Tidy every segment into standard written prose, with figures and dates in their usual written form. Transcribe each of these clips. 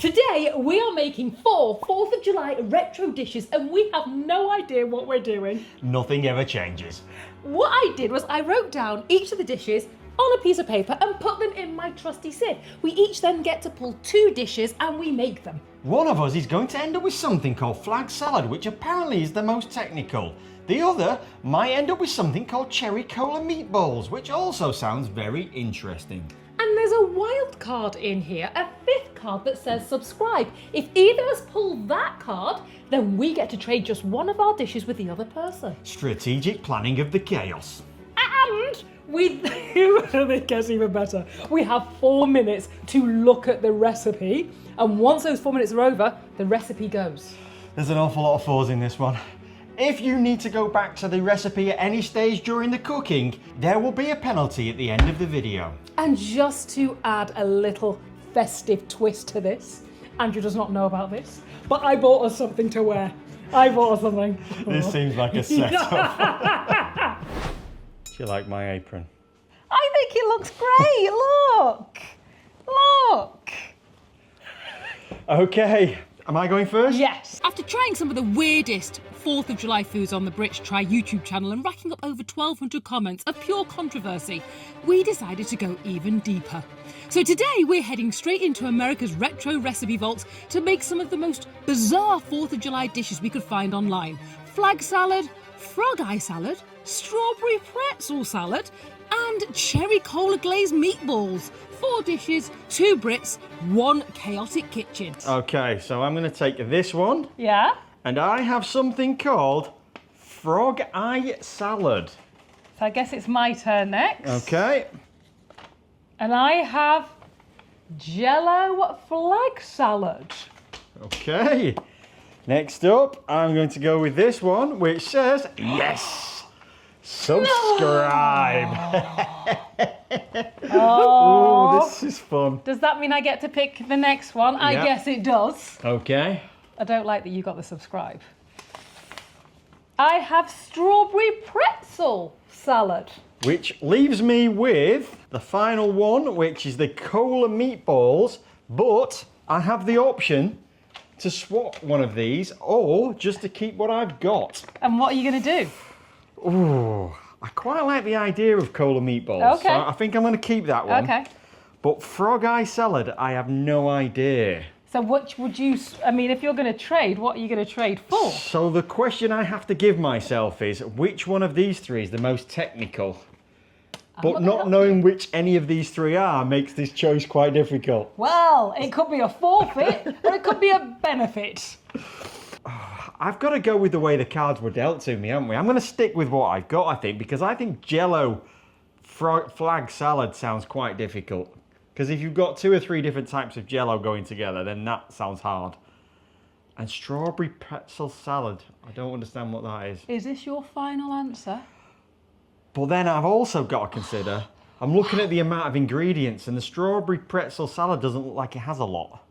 Today we are making 4 4th of July retro dishes and we have no idea what we're doing. Nothing ever changes. What I did was I wrote down each of the dishes on a piece of paper and put them in my trusty sieve. We each then get to pull 2 dishes and we make them. One of us is going to end up with something called flag salad, which apparently is the most technical. The other might end up with something called cherry cola meatballs, which also sounds very interesting. And there's a wild card in here, a 5th card that says subscribe. If either of us pull that card, then we get to trade just one of our dishes with the other person. Strategic planning of the chaos. And it gets even better. We have 4 minutes to look at the recipe. And once those 4 minutes are over, the recipe goes. There's an awful lot of 4s in this one. If you need to go back to the recipe at any stage during the cooking, there will be a penalty at the end of the video. And just to add a little festive twist to this, Andrew does not know about this, but I bought us something to wear. I bought us something. This seems like a setup. Do you like my apron? I think it looks great. Look. Okay, am I going first? Yes. After trying some of the weirdest 4th of July foods on the Brits Try YouTube channel and racking up over 1,200 comments of pure controversy, we decided to go even deeper. So today we're heading straight into America's retro recipe vaults to make some of the most bizarre 4th of July dishes we could find online. Flag salad, frog eye salad, strawberry pretzel salad, and cherry cola glazed meatballs. 4 dishes, 2 Brits, 1 chaotic kitchen. Okay, so I'm going to take this one. Yeah? And I have something called frog eye salad. So I guess it's my turn next. Okay. And I have Jell-O flag salad. Okay. Next up, I'm going to go with this one, which says, yes, subscribe. Oh, this is fun. Does that mean I get to pick the next one? I Yep. guess it does. Okay. I don't like that you got the subscribe. I have strawberry pretzel salad. Which leaves me with the final one, which is the cola meatballs, but I have the option to swap one of these or just to keep what I've got. And what are you going to do? Ooh, I quite like the idea of cola meatballs. Okay. So I think I'm going to keep that one. Okay. But frog eye salad, I have no idea. So which would you, I mean, if you're going to trade, what are you going to trade for? So the question I have to give myself is, which one of these 3 is the most technical? But not knowing which any of these 3 are makes this choice quite difficult. Well, it could be a forfeit or it could be a benefit. I've got to go with the way the cards were dealt to me, haven't we? I'm going to stick with what I've got, I think, because I think Jello flag salad sounds quite difficult. Because if you've got 2 or 3 different types of Jello going together, then that sounds hard. And strawberry pretzel salad, I don't understand what that is. Is this your final answer? But then I've also got to consider, I'm looking at the amount of ingredients, and the strawberry pretzel salad doesn't look like it has a lot.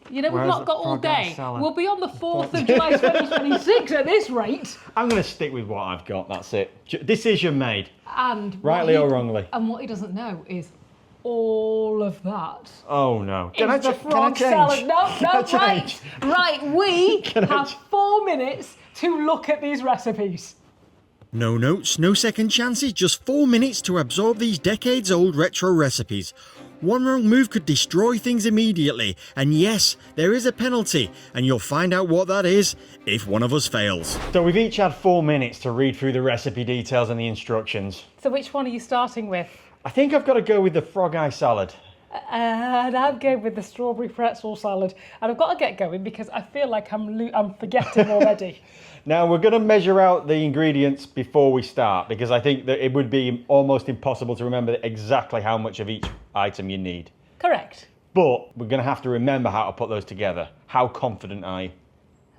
You know, we've Whereas not got all frog eye day. salad. We'll be on the 4th of July 2026 at this rate. I'm going to stick with what I've got, that's it. Decision made. And Rightly or wrongly. And what he doesn't know is all of that. Oh no. Is the frog salad. No, right. Right, we have 4 minutes to look at these recipes. No notes, no second chances, just 4 minutes to absorb these decades-old retro recipes. One wrong move could destroy things immediately, and yes, there is a penalty, and you'll find out what that is if one of us fails. So we've each had 4 minutes to read through the recipe details and the instructions. So which one are you starting with? I think I've got to go with the frog eye salad. And I'm going with the strawberry pretzel salad. And I've got to get going because I feel like I'm forgetting already. Now we're going to measure out the ingredients before we start, because I think that it would be almost impossible to remember exactly how much of each item you need. Correct. But we're going to have to remember how to put those together. How confident are you?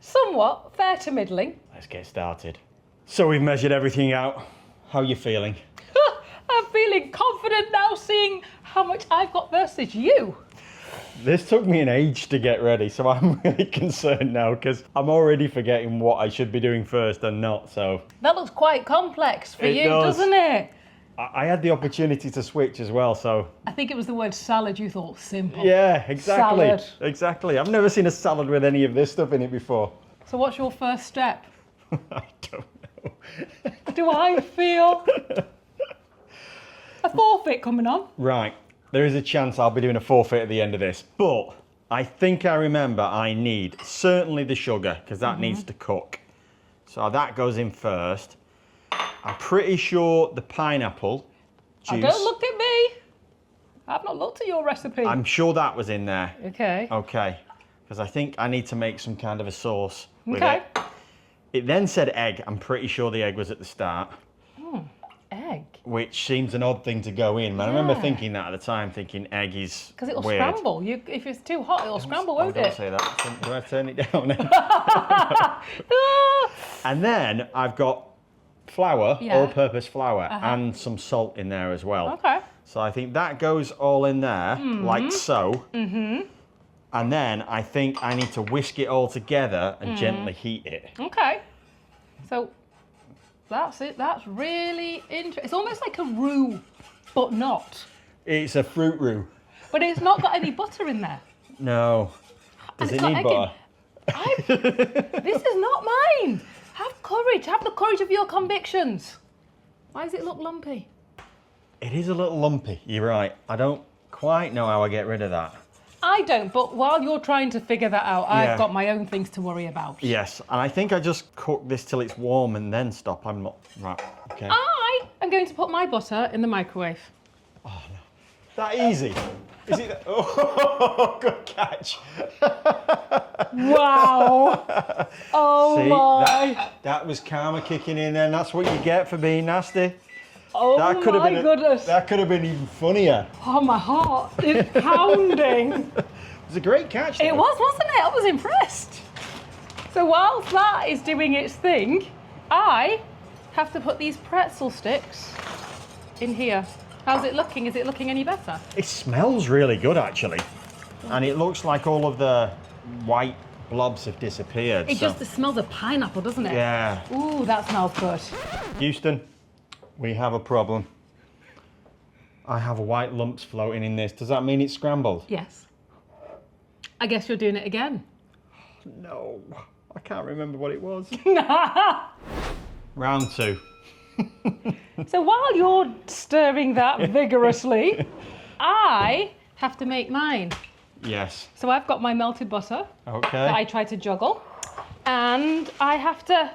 Somewhat fair to middling. Let's get started. So we've measured everything out. How are you feeling? I'm feeling confident now, seeing how much I've got versus you. This took me an age to get ready, so I'm really concerned now because I'm already forgetting what I should be doing first and not, so. That looks quite complex for It you, does. doesn't it? I had the opportunity to switch as well, so... I think it was the word salad you thought. Simple. Yeah, exactly. Salad. Exactly. I've never seen a salad with any of this stuff in it before. So what's your first step? I don't know. Do I feel a forfeit coming on? Right. There is a chance I'll be doing a forfeit at the end of this, but I think I remember I need certainly the sugar, because that needs to cook. So that goes in first. I'm pretty sure the pineapple juice... Oh, don't look at me. I've not looked at your recipe. I'm sure that was in there. Okay. Okay. Because I think I need to make some kind of a sauce with Okay. it. It then said egg. I'm pretty sure the egg was at the start. Egg. Which seems an odd thing to go in. But I remember Yeah. thinking that at the time, thinking egg is Because it'll weird. scramble. If it's too hot, it'll scramble, won't don't it? say that. Do I turn it down? And then I've got flour, Yeah. all-purpose flour, and some salt in there as well. Okay. So I think that goes all in there, like so. And then I think I need to whisk it all together and gently heat it. Okay. So that's it. That's really interesting. It's almost like a roux, but not. It's a fruit roux. But it's not got any butter in there. No. Does And it it's need got butter? This is not mine. Have courage. Have the courage of your convictions. Why does it look lumpy? It is a little lumpy, you're right. I don't quite know how I get rid of that. I don't, but while you're trying to figure that out, Yeah. I've got my own things to worry about. Yes, and I think I just cook this till it's warm and then stop. I'm not... Right, okay. I am going to put my butter in the microwave. That easy? Is it... Oh, good catch. Wow. Oh See, my. that was karma kicking in there, and that's what you get for being nasty. Oh That could have my been goodness. That could have been even funnier. Oh, my heart is pounding. It was a great catch, though. It was, wasn't it? I was impressed. So whilst that is doing its thing, I have to put these pretzel sticks in here. How's it looking? Is it looking any better? It smells really good, actually. And it looks like all of the white blobs have disappeared. It so- just smells of pineapple, doesn't it? Yeah. Ooh, that smells good. Houston, we have a problem. I have white lumps floating in this. Does that mean it's scrambled? Yes. I guess you're doing it again. No, I can't remember what it was. Round 2. So while you're stirring that vigorously, I have to make mine. Yes. So I've got my melted butter that Okay. I try to juggle, and I have to,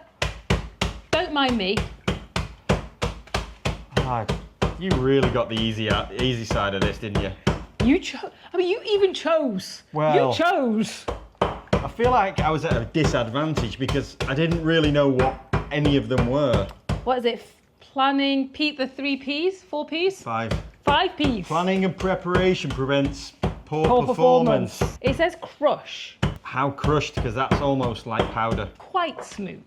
don't mind me, Ah, you really got the easy side of this, didn't you? you even chose. Well- You chose. I feel like I was at a disadvantage because I didn't really know what any of them were. What is it? Planning, the 3 Ps, 4 Ps? 5. 5 Ps. Planning and preparation prevents poor performance. It says crush. How crushed, because that's almost like powder. Quite smooth.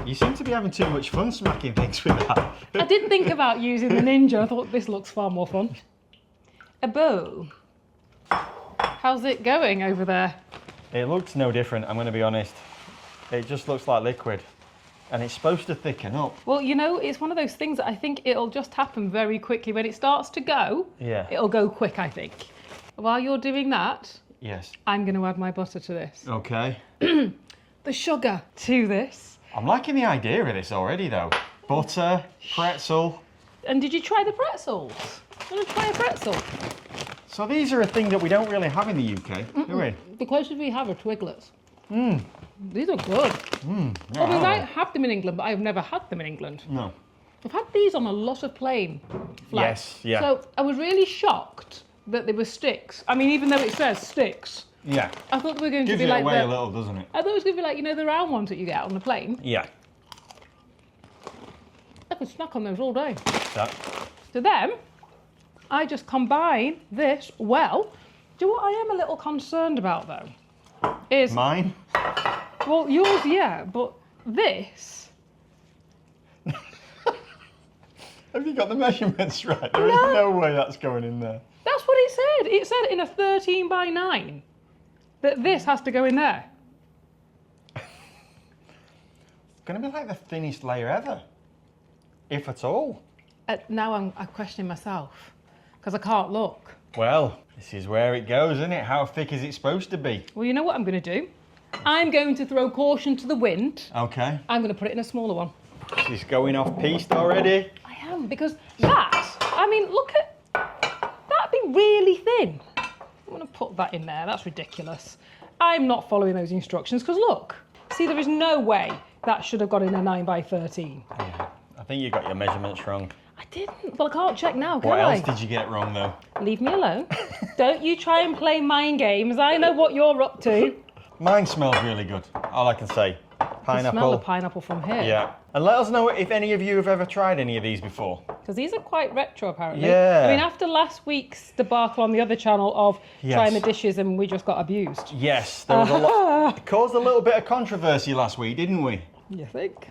You seem to be having too much fun smacking things with that. I didn't think about using the Ninja. I thought this looks far more fun. A bowl. How's it going over there? It looks no different, I'm going to be honest. It just looks like liquid. And it's supposed to thicken up. Well, you know, it's one of those things that I think it'll just happen very quickly. When it starts to go, Yeah. it'll go quick, I think. While you're doing that, Yes. I'm going to add my butter to this. Okay. The sugar to this. I'm liking the idea of this already, though. Butter, pretzel. And did you try the pretzels? Want to try a pretzel? So these are a thing that we don't really have in the UK, do we? The closest we have are Twiglets. These are good. Well, we might have them in England, but I've never had them in England. No. I've had these on a lot of plane flights. Yes, yeah. So I was really shocked that they were sticks. I mean, even though it says sticks, Yeah. I thought they were going Gives to be it like away the, a little, doesn't it? I thought it was going to be like, you know, the round ones that you get on the plane. Yeah. I could snack on those all day. That. So then, I just combine this well. Do you know what I am a little concerned about though? Is, Mine? well, yours, yeah, but this, Have you got the measurements right? There is no way that's going in there. that's what it said. It said in a 13 by 9 that this has to go in there. It's going to be like the thinnest layer ever. If at all. now I'm questioning myself because I can't look. Well, this is where it goes, isn't it? How thick is it supposed to be? Well, you know what I'm going to do? I'm going to throw caution to the wind. Okay. I'm going to put it in a smaller one. She's going off piste already. I am, because I mean, look at, that'd be really thin. I'm going to put that in there. That's ridiculous. I'm not following those instructions because look, see, there is no way that should have got in a 9x13. Yeah. I think you got your measurements wrong. I didn't. Well, I can't check now, can What I? else did you get wrong, though? Leave me alone. Don't you try and play mind games. I know what you're up to. Mine smells really good. All I can say. Pineapple. Smell the pineapple from here. Yeah. And let us know if any of you have ever tried any of these before. Because these are quite retro, apparently. Yeah. I mean, after last week's debacle on the other channel of trying the dishes and we just got abused. Yes, there was a lot. It caused a little bit of controversy last week, didn't we? You think?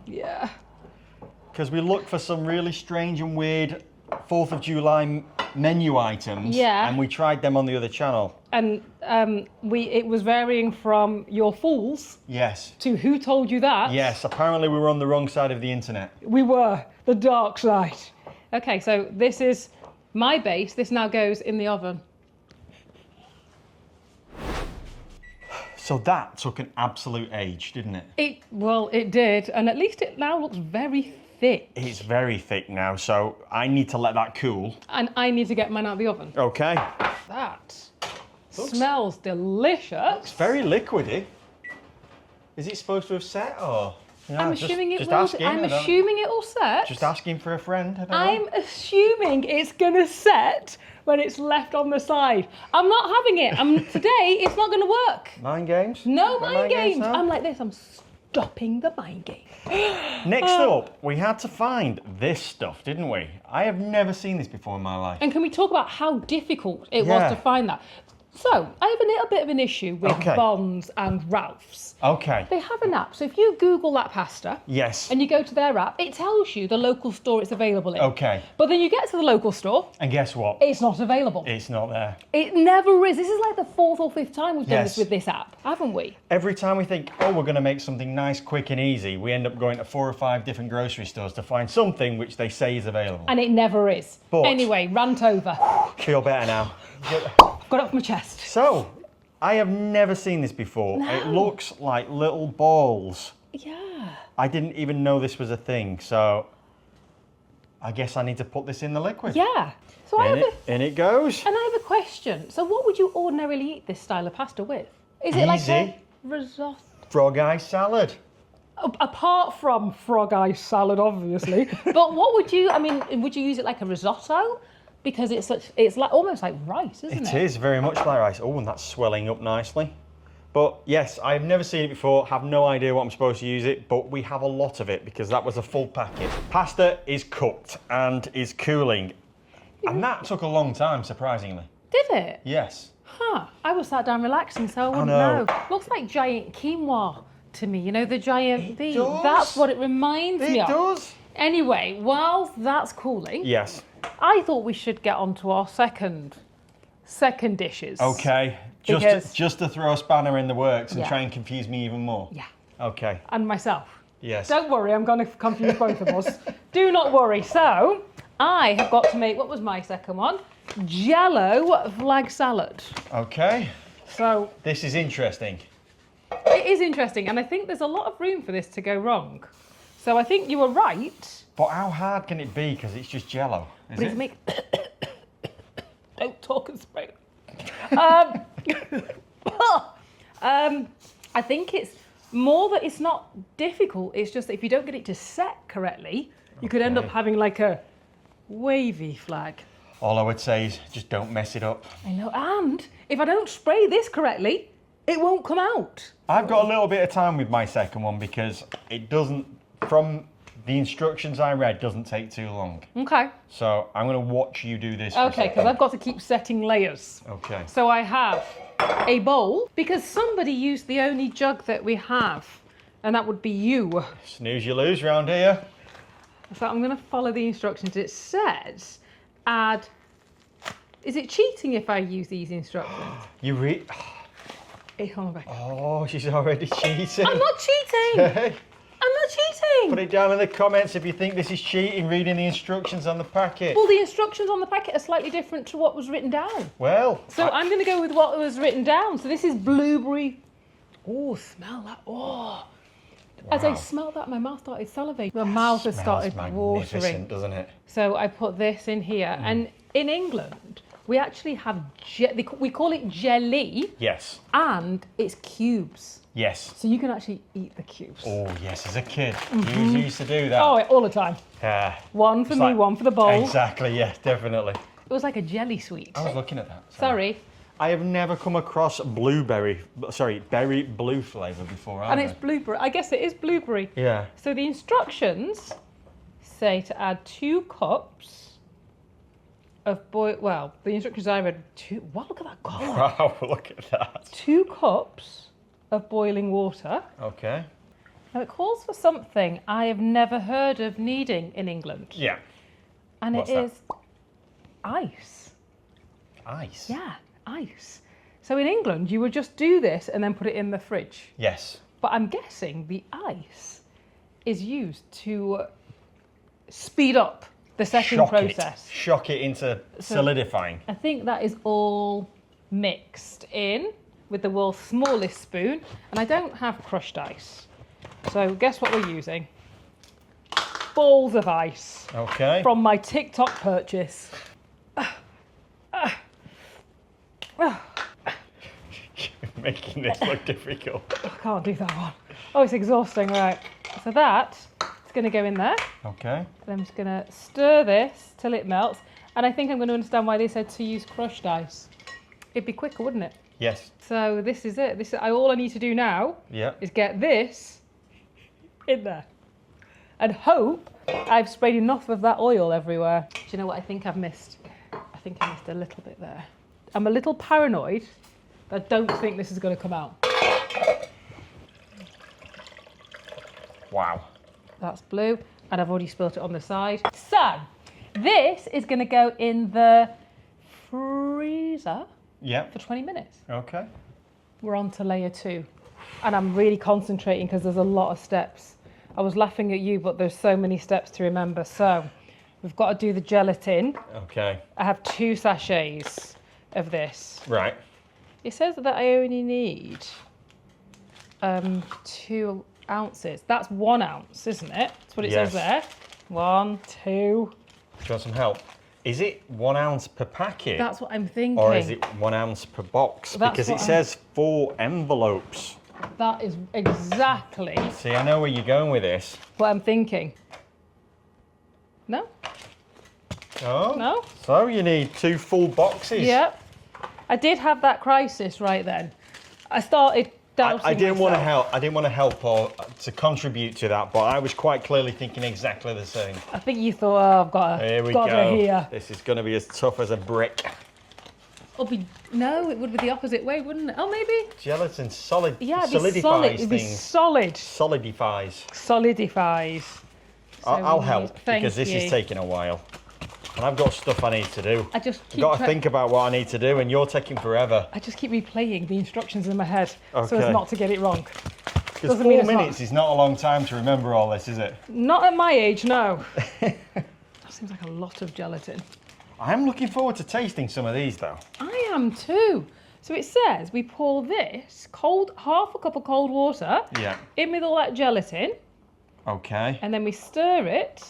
Yeah. Because we looked for some really strange and weird 4th of July menu items. Yeah. And we tried them on the other channel. And it was varying from your fools Yes. to who told you that. Yes, apparently we were on the wrong side of the internet. We were, the dark side. Okay, so this is my base. This now goes in the oven. So that took an absolute age, didn't it? Well, it did. And at least it now looks very thick. It's very thick now, so I need to let that cool. And I need to get mine out of the oven. Okay. That smells delicious. It's very liquidy. Is it supposed to have set or? No, I'm assuming it just will. asking, I'm assuming it will set. Just asking for a friend. I don't I'm know. assuming it's gonna set when it's left on the side. I'm not having it. Today it's not gonna work. Mind games? No Got mind games. now? I'm like this. I'm stopping the mind game. Next up, we had to find this stuff, didn't we? I have never seen this before in my life. And can we talk about how difficult it Yeah. was to find that? So I have a little bit of an issue with Okay. Bonds and Ralph's. Okay. They have an app. So if you Google that pasta Yes. and you go to their app, it tells you the local store it's available in. Okay. But then you get to the local store, And guess what? it's not available. It's not there. It never is. This is like the 4th or 5th time we've done Yes. this with this app, haven't we? Every time we think, oh, we're going to make something nice, quick and easy, we end up going to 4 or 5 different grocery stores to find something which they say is available. And it never is. But- Anyway, rant over. Feel better now. Got it off my chest. So, I have never seen this before. No. It looks like little balls. Yeah. I didn't even know this was a thing, so I guess I need to put this in the liquid. Yeah. So In it goes. and I have a question. So what would you ordinarily eat this style of pasta with? Is it like a Easy. risotto? Frog eye salad. Apart from frog eye salad, obviously. But what would you, I mean, would you use it like a risotto? Because it's like almost like rice, isn't it? It is very much like rice. Oh, and that's swelling up nicely. But yes, I've never seen it before, have no idea what I'm supposed to use it, but we have a lot of it because that was a full packet. Pasta is cooked and is cooling. And that took a long time, surprisingly. Did it? Yes. Huh. I was sat down relaxing, so I wouldn't know. know. Looks like giant quinoa to me, you know, the giant thing. does. That's what it reminds me It of. does. Anyway, while that's cooling, Yes. I thought we should get on to our second dishes. Okay. Because- Just to throw a spanner in the works and Yeah. try and confuse me even more. Yeah. Okay. And myself. Yes. Don't worry, I'm going to confuse both of us. Do not worry. So, I have got to make, what was my second one? Jell-O flag salad. Okay. So, This is interesting. it is interesting, and I think there's a lot of room for this to go wrong. So, I think you were right. But how hard can it be? Because it's just Jello. Is Please it? make. Don't talk and spray. I think it's more that it's not difficult. It's just that if you don't get it to set correctly, you could end up Okay. having like a wavy flag. All I would say is just don't mess it up. I know. And if I don't spray this correctly, it won't come out. I've got a little bit of time with my second one because it doesn't, from the instructions I read, doesn't take too long. Okay. So I'm going to watch you do this. For a Okay, because second. I've got to keep setting layers. Okay. So I have a bowl because somebody used the only jug that we have, and that would be you. Snooze you lose round here. So I'm going to follow the instructions. It says add. Is it cheating if I use these instructions? You read. It's on the back. Oh, she's already cheating. I'm not cheating. Hey. I'm not Put it down in the comments if you think this is cheating, reading the instructions on the packet. Well, the instructions on the packet are slightly different to what was written down. Well, So I'm going to go with what was written down. So this is blueberry. Oh, smell that. Oh. As I Wow. smelled that, my mouth started salivating. My mouth has smells started magnificent, watering. doesn't it? So I put this in here. And in England, we actually have, we call it jelly, Yes. and it's cubes. Yes. So you can actually eat the cubes. Oh, yes, as a kid, you used to do that. Oh, all the time. Yeah. One for It's me, like- one for the bowl. Exactly, yeah, definitely. It was like a jelly sweet. I was looking at that. Sorry. I have never come across berry blue flavour before, And it's blueberry. I guess it is blueberry. Yeah. So the instructions say to add 2 cups of the instructions I read, wow, look at that colour. Wow, look at that. 2 cups of boiling water. Okay. Now it calls for something I have never heard of needing in England. Yeah. And What's it that? is ice. Ice? Yeah, ice. So in England, you would just do this and then put it in the fridge. Yes. But I'm guessing the ice is used to speed up the second process. Shock it into solidifying. I think that is all mixed in with the world's smallest spoon. And I don't have crushed ice. So guess what we're using? Balls of ice Okay. from my TikTok purchase. Making this look difficult. I can't do that one. Oh, it's exhausting, right. So that is going to go in there. Okay. And I'm just going to stir this till it melts. And I think I'm going to understand why they said to use crushed ice. It'd be quicker, wouldn't it? Yes. So this is it. All I need to do now Yeah. is get this in there. And hope I've sprayed enough of that oil everywhere. Do you know what I think I've missed? I think I missed a little bit there. I'm a little paranoid. I don't think this is going to come out. Wow. That's blue, and I've already spilt it on the side. So, this is going to go in the freezer Yeah. for 20 minutes. Okay. We're on to layer 2. And I'm really concentrating because there's a lot of steps. I was laughing at you, but there's so many steps to remember. So, we've got to do the gelatin. Okay. I have 2 sachets of this. Right. It says that I only need 2 ounces. That's 1 ounce, isn't it? That's what it says there. 1, 2. Do you want some help? Is it 1 ounce per packet? That's what I'm thinking. Or is it 1 ounce per box? That's Because it what says 4 envelopes. That is exactly See, I know where you're going with this. what I'm thinking. No? Oh. No? So you need 2 full boxes. Yep. I did have that crisis right then. I started doubting I didn't want to myself. help. I didn't want to help or to contribute to that, but I was quite clearly thinking exactly the same. I think you thought, oh, I've got Here we to go. here. This is going to be as tough as a brick. No, it would be the opposite way, wouldn't it? Oh, maybe. Gelatin Yeah, it'd be solidifies solid. It'd be things. solid. Solidifies. Solidifies. So I'll we help need- because this thank is you. taking a while. And I've got stuff I need to do. I just I've keep got to think about what I need to do and you're taking forever. I just keep replaying the instructions in my head so Okay. as not to get it wrong. Because Doesn't mean 4 it's not. minutes is not a long time to remember all this, is it? Not at my age, no. That seems like a lot of gelatin. I am looking forward to tasting some of these though. I am too. So it says we pour this half a cup of cold water Yeah. in with all that gelatin, Okay. and then we stir it,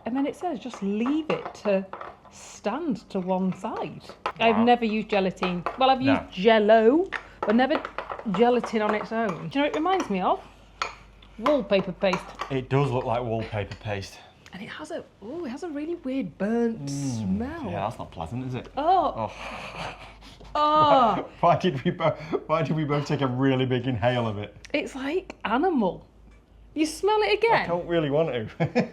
and then it says just leave it to stand to one side. I've never used gelatin. Well, I've used No. Jello, but never gelatin on its own. Do you know what it reminds me of? Wallpaper paste. It does look like wallpaper paste. And it has a really weird burnt smell. Yeah, that's not pleasant, is it? Oh. Oh. Why did we both take a really big inhale of it? It's like animal. You smell it I again? don't really want to.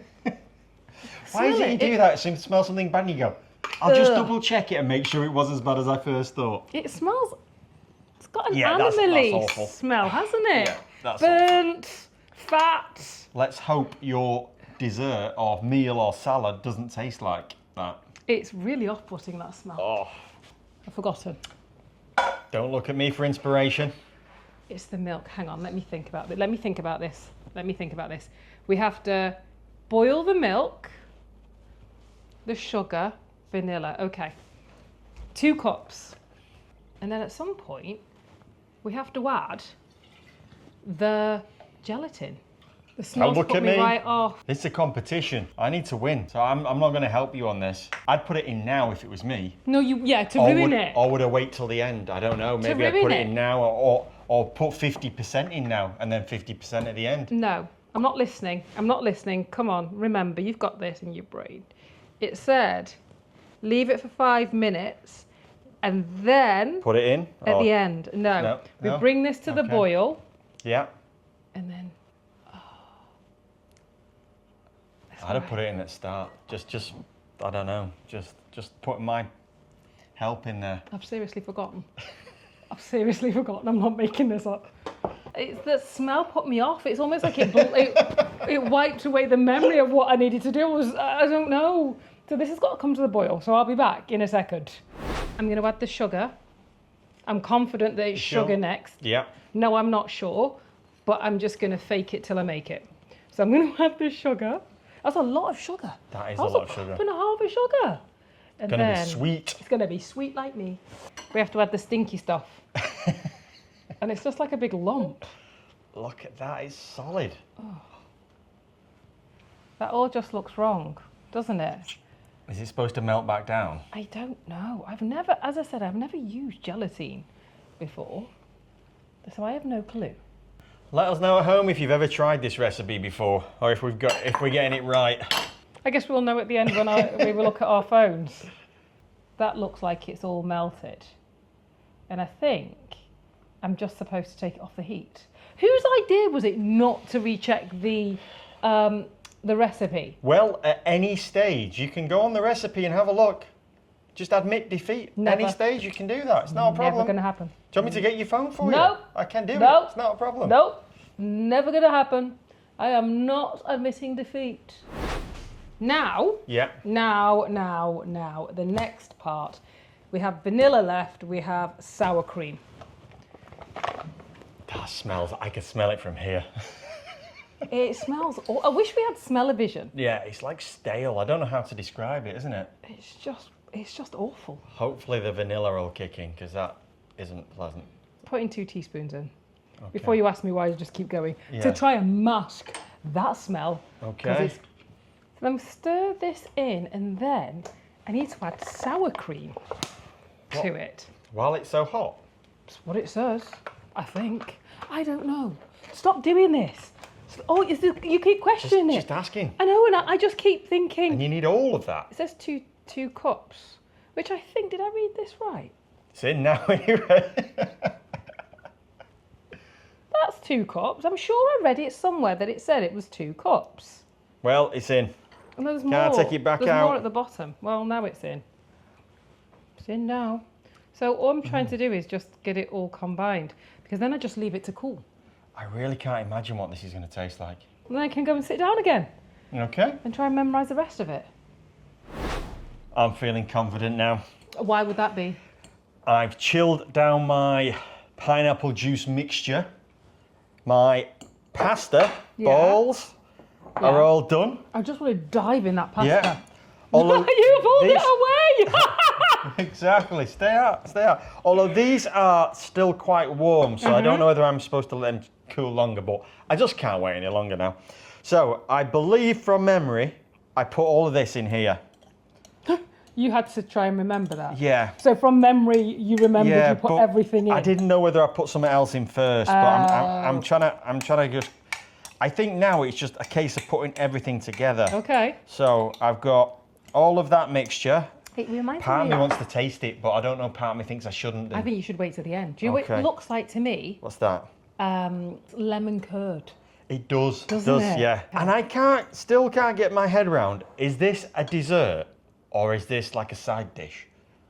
Why is Smell it you it. do that? So you smell something bad and you go, I'll just Ugh. double check it and make sure it was as bad as I first thought. It smells. It's got an Yeah, that's animally awful. smell, hasn't it? Yeah, that's burnt, fat. Let's hope your dessert or meal or salad doesn't taste like that. It's really off-putting, that smell. Oh, I've forgotten. don't look at me for inspiration. It's the milk. Hang on, let me think about it. Let me think about this. Let me think about this. We have to boil the milk, the sugar, vanilla. Okay. 2 cups. And then at some point, we have to add the gelatin. The smells look put at me me. right off. It's a competition. I need to win. So I'm not going to help you on this. I'd put it in now if it was me. No, to ruin it. Or would I wait till the end? I don't know. Maybe I'd ruin put it it. in now or put 50% in now and then 50% at the end. No, I'm not listening. I'm not listening. Come on, remember, you've got this in your brain. It said, leave it for 5 minutes and then Put it in? at the end. No, we no. bring this to the Okay. boil Yeah. and then, I'd have put it in at the start. Just I don't know. Just put my help in there. I've seriously forgotten. I've seriously forgotten. I'm not making this up. It's the smell put me off. It's almost like it wiped away the memory of what I needed to do. I don't know. So this has got to come to the boil. So I'll be back in a second. I'm going to add the sugar. I'm confident that it's sugar next. Yeah. No, I'm not sure, but I'm just going to fake it till I make it. So I'm going to add the sugar. That's a lot of sugar. That is a lot of sugar. That's a cup and a half of sugar. And Gonna be then sweet. It's going to be sweet like me. We have to add the stinky stuff. And it's just like a big lump. Look at that, it's solid. That all just looks wrong, doesn't it? Is it supposed to melt back down? I don't know. As I said, I've never used gelatine before. So I have no clue. Let us know at home if you've ever tried this recipe before, or if we're getting it right. I guess we'll know at the end when we will look at our phones. That looks like it's all melted. And I think I'm just supposed to take it off the heat. Whose idea was it not to recheck the recipe? Well, at any stage, you can go on the recipe and have a look. Just admit defeat. Never. Any stage, you can do that. It's not a problem. Never going to happen. Do you want me to get your phone for you? No. I can do No. it. It's not a problem. Nope, never going to happen. I am not admitting defeat. Now, Yeah. now, the next part. We have vanilla left, we have sour cream. That smells. I can smell it from here. It smells, I wish we had smell-o-vision. Yeah, it's like stale. I don't know how to describe it, isn't it? It's just awful. Hopefully the vanilla will kick in, because that isn't pleasant. Putting 2 teaspoons in. Okay. Before you ask me why, you just keep going. Yeah. To try and mask that smell. Okay. Then stir this in, and then I need to add sour cream to it. While it's so hot. That's what it says, I think. I don't know. Stop doing this. Oh, you keep questioning it. Just asking. I know, and I just keep thinking. And you need all of that. It says two cups, which I think, did I read this right? It's in now anyway. That's 2 cups. I'm sure I read it somewhere that it said it was 2 cups. Well, it's in. And there's Can I more. take it back There's out? more at the bottom. Well, now it's in. It's in now. So all I'm trying to do is just get it all combined, because then I just leave it to cool. I really can't imagine what this is going to taste like. And then I can go and sit down again Okay. and try and memorise the rest of it. I'm feeling confident now. Why would that be? I've chilled down my pineapple juice mixture. My pasta balls are all done. I just want to dive in that pasta. Yeah. Although You pulled these- it away! Exactly. Stay out. Although these are still quite warm, so I don't know whether I'm supposed to let them cool longer, but I just can't wait any longer now. So I believe from memory, I put all of this in here. You had to try and remember that. Yeah. So from memory, you remembered you put but everything in. I didn't know whether I put something else in first, but I'm trying to just. I think now it's just a case of putting everything together. Okay. So I've got all of that mixture. It reminds Part of me me wants to taste it, but I don't know. Part of me thinks I shouldn't do. I think you should wait till the end. Do you know what Okay. it looks like to me? What's that? Lemon curd. It does. Doesn't it? Yeah. And I still can't get my head around. Is this a dessert or is this like a side dish?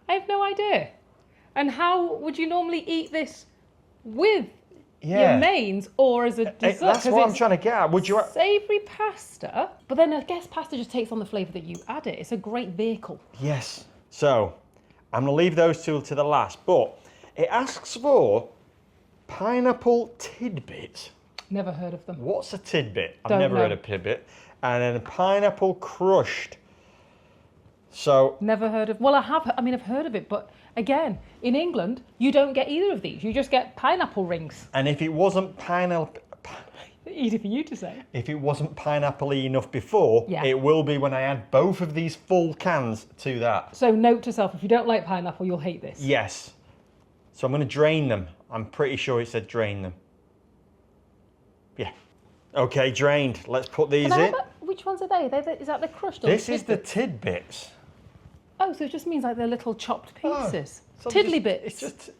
I have no idea. And how would you normally eat this with your mains or as a dessert? That's 'Cause what I'm it's trying to get at. Would you? savoury pasta, but then I guess pasta just takes on the flavour that you add it. It's a great vehicle. Yes. So I'm going to leave those two to the last, but it asks for pineapple tidbits. Never heard of them. What's a tidbit? I've Don't never know. heard of tidbit. And then pineapple crushed. So Never heard of. Well, I have. I mean, I've heard of it, but again, in England, you don't get either of these. You just get pineapple rings. and if it wasn't pineapple, Easy for you to say. if it wasn't pineapple-y enough before, Yeah. it will be when I add both of these full cans to that. So note to self: if you don't like pineapple, you'll hate this. Yes. So I'm going to drain them. I'm pretty sure it said drain them. Yeah. Okay, drained. Let's put these Can I in. have which ones are they? Is that the crushed or This the is the tidbits? tidbits. Oh, so it just means like they're little chopped pieces. So they're Tiddly just- bits. It's just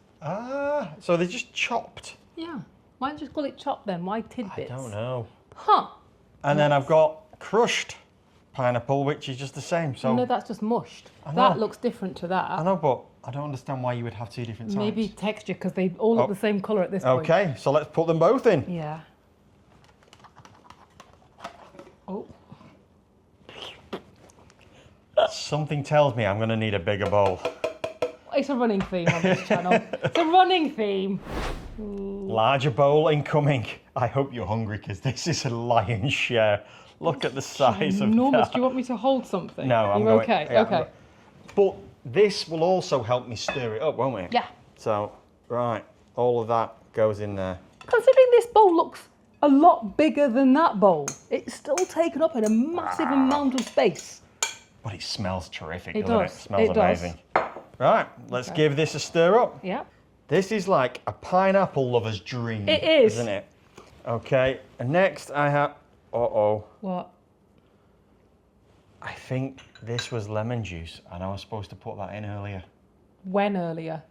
so they're just chopped. Yeah. Why don't you just call it chopped then? Why tidbits? I don't know. Huh. And then I've got crushed pineapple, which is just the same. So No, that's just mushed. I know. That looks different to that. I know, but I don't understand why you would have two different types. Maybe texture because they all look Oh. the same colour at this point. Okay, so let's put them both in. Yeah. Oh. Something tells me I'm going to need a bigger bowl. It's a running theme on this channel. It's a running theme. Larger bowl incoming. I hope you're hungry because this is a lion's share. Look at the size of Enormous. that. Do you want me to hold something? No, I'm You're going. okay. Yeah, okay. But this will also help me stir it up, won't it? Yeah. So, right, all of that goes in there. Considering this bowl looks a lot bigger than that bowl, it's still taken up in a massive amount of space. But it smells terrific, It doesn't it? does. Smells It does. amazing. Right, let's Okay. give this a stir up. Yeah. This is like a pineapple lover's dream. It is. Isn't it? Okay, and next I have... Uh-oh. What? I think this was lemon juice and I was supposed to put that in earlier. When earlier?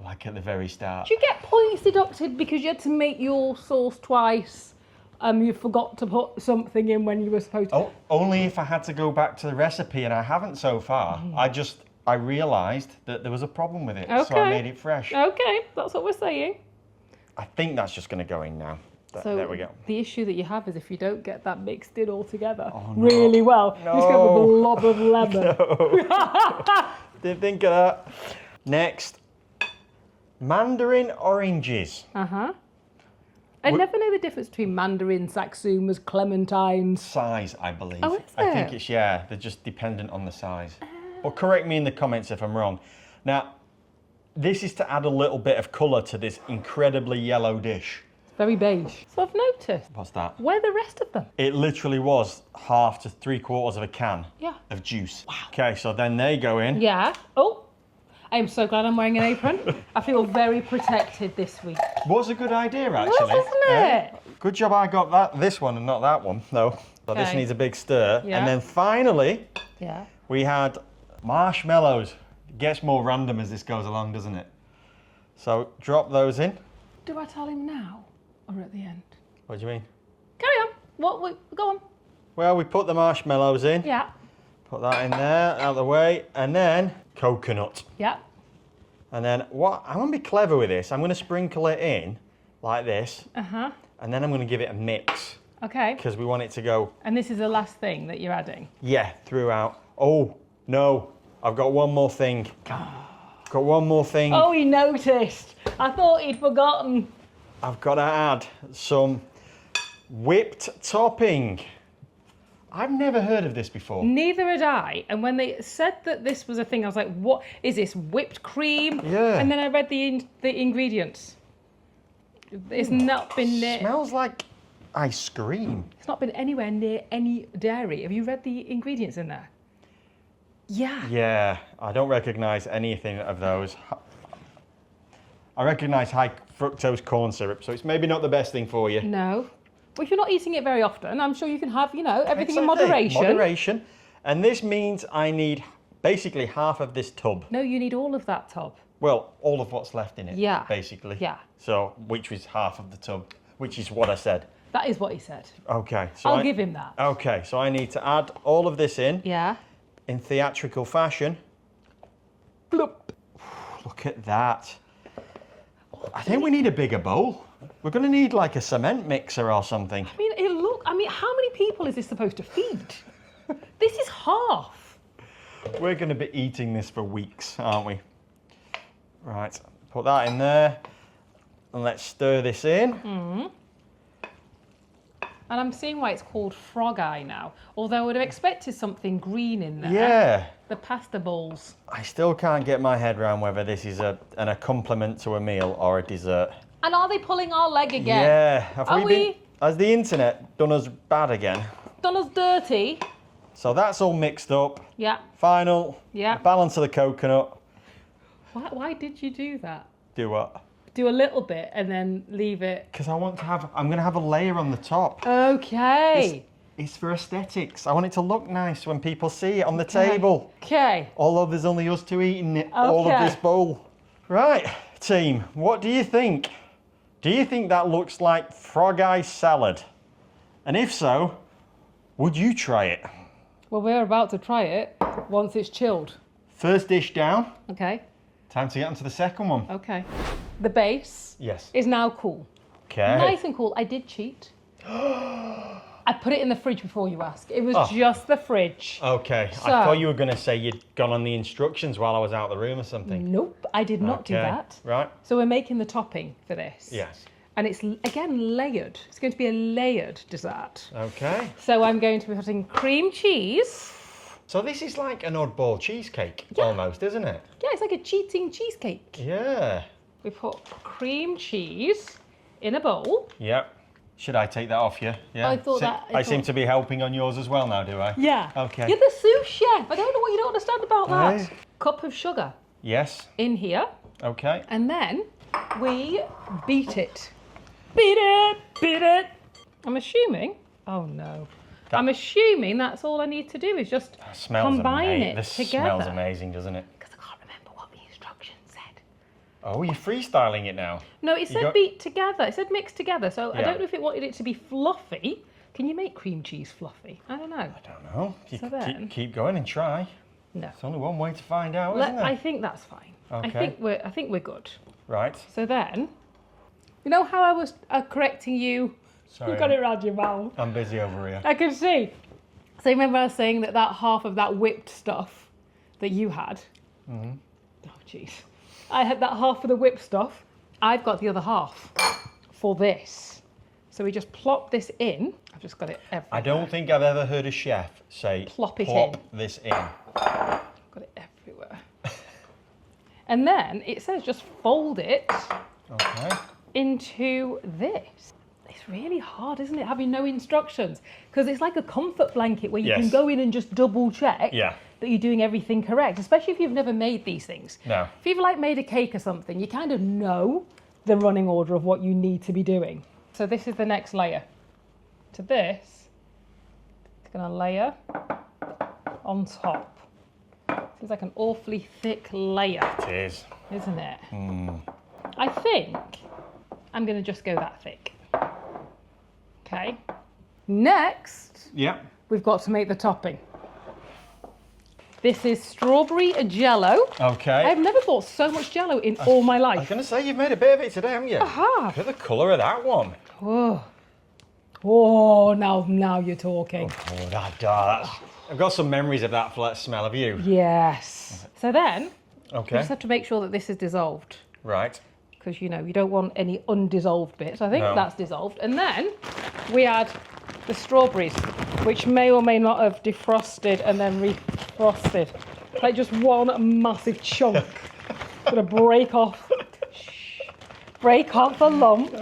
Like at the very start. Do you get points deducted because you had to make your sauce twice? You forgot to put something in when you were supposed to. Oh, only if I had to go back to the recipe, and I haven't so far. I realised that there was a problem with it, so I Okay. made it fresh. Okay, that's what we're saying. I think that's just going to go in now. So There we go. the issue that you have is if you don't get that mixed in all together no. really well, you just go with a lob of lemon. Didn't think of that. Next, mandarin oranges. Uh-huh. I never know the difference between mandarins, saxumas, clementines. Size, I believe. Oh, is I think it? it's, yeah, they're just dependent on the size. Or correct me in the comments if I'm wrong. Now, this is to add a little bit of colour to this incredibly yellow dish. Very beige. So I've noticed. What's that? Where are the rest of them? It literally was half to 3/4 of a can Yeah. of juice. Wow. Okay, so then they go in. Yeah. Oh, I am so glad I'm wearing an apron. I feel very protected this week. Was a good idea, actually. isn't Yeah. it? Good job I got this one and not that one, though. So this Okay. needs a big stir. Yeah. And then finally, Yeah. we had marshmallows. It gets more random as this goes along, doesn't it? So drop those in. Do I tell him now or at the end? What do you mean? Carry on. Go on. Well, we put the marshmallows in. Yeah. Put that in there, out of the way. And then coconut. Yeah. And then what? I'm going to be clever with this. I'm going to sprinkle it in like this. Uh-huh. And then I'm going to give it a mix. Okay. Because we want it to go, And this is the last thing that you're adding. yeah, throughout. Oh, no. I've got one more thing. Got one more thing. Oh, he noticed. I thought he'd forgotten. I've got to add some whipped topping. I've never heard of this before. Neither had I. And when they said that this was a thing, I was like, what is this, whipped cream? Yeah. And then I read the ingredients. It's not been near, Smells like ice cream. it's not been anywhere near any dairy. Have you read the ingredients in there? Yeah. Yeah, I don't recognise anything of those. I recognise high fructose corn syrup, so it's maybe not the best thing for you. No. But if you're not eating it very often, I'm sure you can have, everything in Exactly, moderation. Moderation. And this means I need basically half of this tub. No, you need all of that tub. Well, all of what's left in it, Yeah. basically. Yeah. So, which was half of the tub, which is what I said. That is what he said. Okay. So I'll give him that. Okay, so I need to add all of this in Yeah. theatrical fashion. Bloop. Look at that. I think we need a bigger bowl. We're going to need like a cement mixer or something. I mean, how many people is this supposed to feed? This is half. We're going to be eating this for weeks, aren't we? Right, put that in there. And let's stir this in. And I'm seeing why it's called frog eye now. Although I would have expected something green in there. Yeah. The pasta balls. I still can't get my head around whether this is a complement to a meal or a dessert. And are they pulling our leg again? Yeah. Has the internet done us bad again? Done us dirty? So that's all mixed up. Yeah. Final. Yeah. Balance of the coconut. Why did you do that? Do what? Do a little bit and then leave it. Because I'm going to have a layer on the top. Okay. It's for aesthetics. I want it to look nice when people see it on the table. Okay. Although there's only us two eating it, all of this bowl. Right, team, what do you think? Do you think that looks like frog eye salad? And if so, would you try it? Well, we're about to try it once it's chilled. First dish down. Okay. Time to get onto the second one. Okay. The base is now cool. Okay. Nice and cool. I did cheat. I put it in the fridge before you ask. It was just the fridge. Okay. So, I thought you were going to say you'd gone on the instructions while I was out of the room or something. Nope, I did not do that. Right. So we're making the topping for this. Yes. And it's, again, layered. It's going to be a layered dessert. Okay. So I'm going to be putting cream cheese. So this is like an oddball cheesecake, almost, isn't it? Yeah, it's like a cheating cheesecake. Yeah. We put cream cheese in a bowl. Yep. Should I take that off you? Yeah. I seem to be helping on yours as well now, do I? Yeah. Okay. You're the sous chef. I don't know what you don't understand about that. Hey. Cup of sugar Yes. in here. Okay. And then we beat it. Beat it, beat it. I'm assuming, oh no. I'm assuming that's all I need to do is just combine it this together. Smells amazing, doesn't it? Because I can't remember what the instructions said. Oh, you're freestyling it now. No, it said beat together. It said mix together. So I don't know if it wanted it to be fluffy. Can you make cream cheese fluffy? I don't know. I don't know. So Keep going and try. No. There's only one way to find out, isn't there? I think that's fine. Okay. I think we're good. Right. So then, you know how I was correcting you? Sorry. You got it around your mouth. I'm busy over here. I can see. So remember I was saying that half of that whipped stuff that you had? Mm-hmm. Oh, jeez. I had that half of the whipped stuff. I've got the other half for this. So we just plop this in. I've just got it everywhere. I don't think I've ever heard a chef say, plop this in. Got it everywhere. And then it says just fold it into this. It's really hard, isn't it, having no instructions? Because it's like a comfort blanket where you can go in and just double check that you're doing everything correct, especially if you've never made these things. No. If you've like made a cake or something, you kind of know the running order of what you need to be doing. So this is the next layer. To this, it's going to layer on top. Seems like an awfully thick layer. It is. Isn't it? I think I'm going to just go that thick. Okay. Next, we've got to make the topping. This is strawberry Jello. Okay. I've never bought so much Jello in all my life. I was going to say, you've made a bit of it today, haven't you? I have. Look at the colour of that one. Oh, now you're talking. Oh, I've got some memories of that smell of you. Yes. So then, you Okay. just have to make sure that this is dissolved. Right. Because, you don't want any undissolved bits. I think No. that's dissolved. And then we add the strawberries, which may or may not have defrosted and then refrosted. Like just one massive chunk. Gonna break off a lump.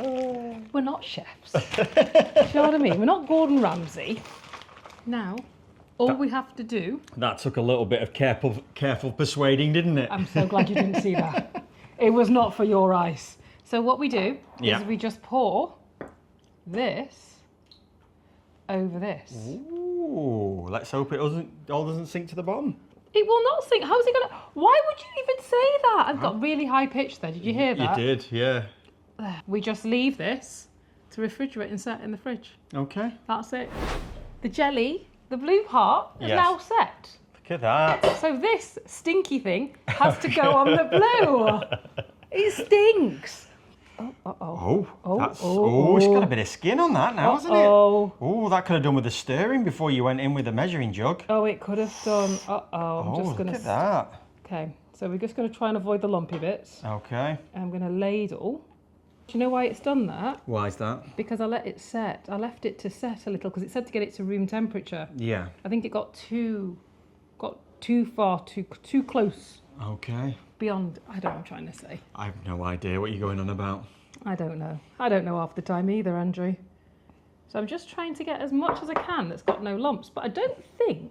We're not chefs. Do you know what I mean? We're not Gordon Ramsay. Now, all we have to do... That took a little bit of careful persuading, didn't it? I'm so glad you didn't see that. It was not for your eyes. So what we do is we just pour this over this. Ooh, let's hope it doesn't sink to the bottom. It will not sink. How's it gonna? Why would you even say that? I've got really high pitch there. Did you hear that? You did, yeah. We just leave this to refrigerate and set in the fridge. Okay. That's it. The jelly, the blue part, is now set. Look at that. So this stinky thing has to go on the blue. It stinks. It's got a bit of skin on that now, hasn't it? Oh, that could have done with the stirring before you went in with the measuring jug. Oh, it could have done. I'm just gonna. Look at that. Okay, so we're just going to try and avoid the lumpy bits. Okay. I'm going to ladle Do you know why it's done that? Why is that? Because I let it set. I left it to set a little because it said to get it to room temperature. Yeah. I think it got too far, too close. Okay. Beyond, I don't know what I'm trying to say. I have no idea what you're going on about. I don't know. I don't know half the time either, Andrew. So I'm just trying to get as much as I can that's got no lumps. But I don't think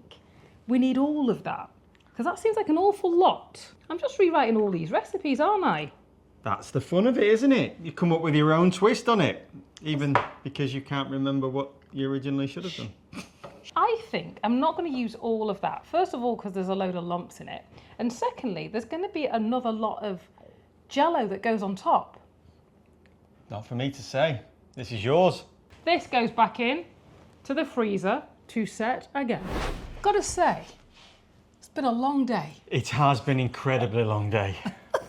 we need all of that. Because that seems like an awful lot. I'm just rewriting all these recipes, aren't I? That's the fun of it, isn't it? You come up with your own twist on it. Even because you can't remember what you originally should have done. I think I'm not going to use all of that. First of all, because there's a load of lumps in it. And secondly, there's going to be another lot of Jello that goes on top. Not for me to say. This is yours. This goes back in to the freezer to set again. Gotta say, it's been a long day. It has been an incredibly long day.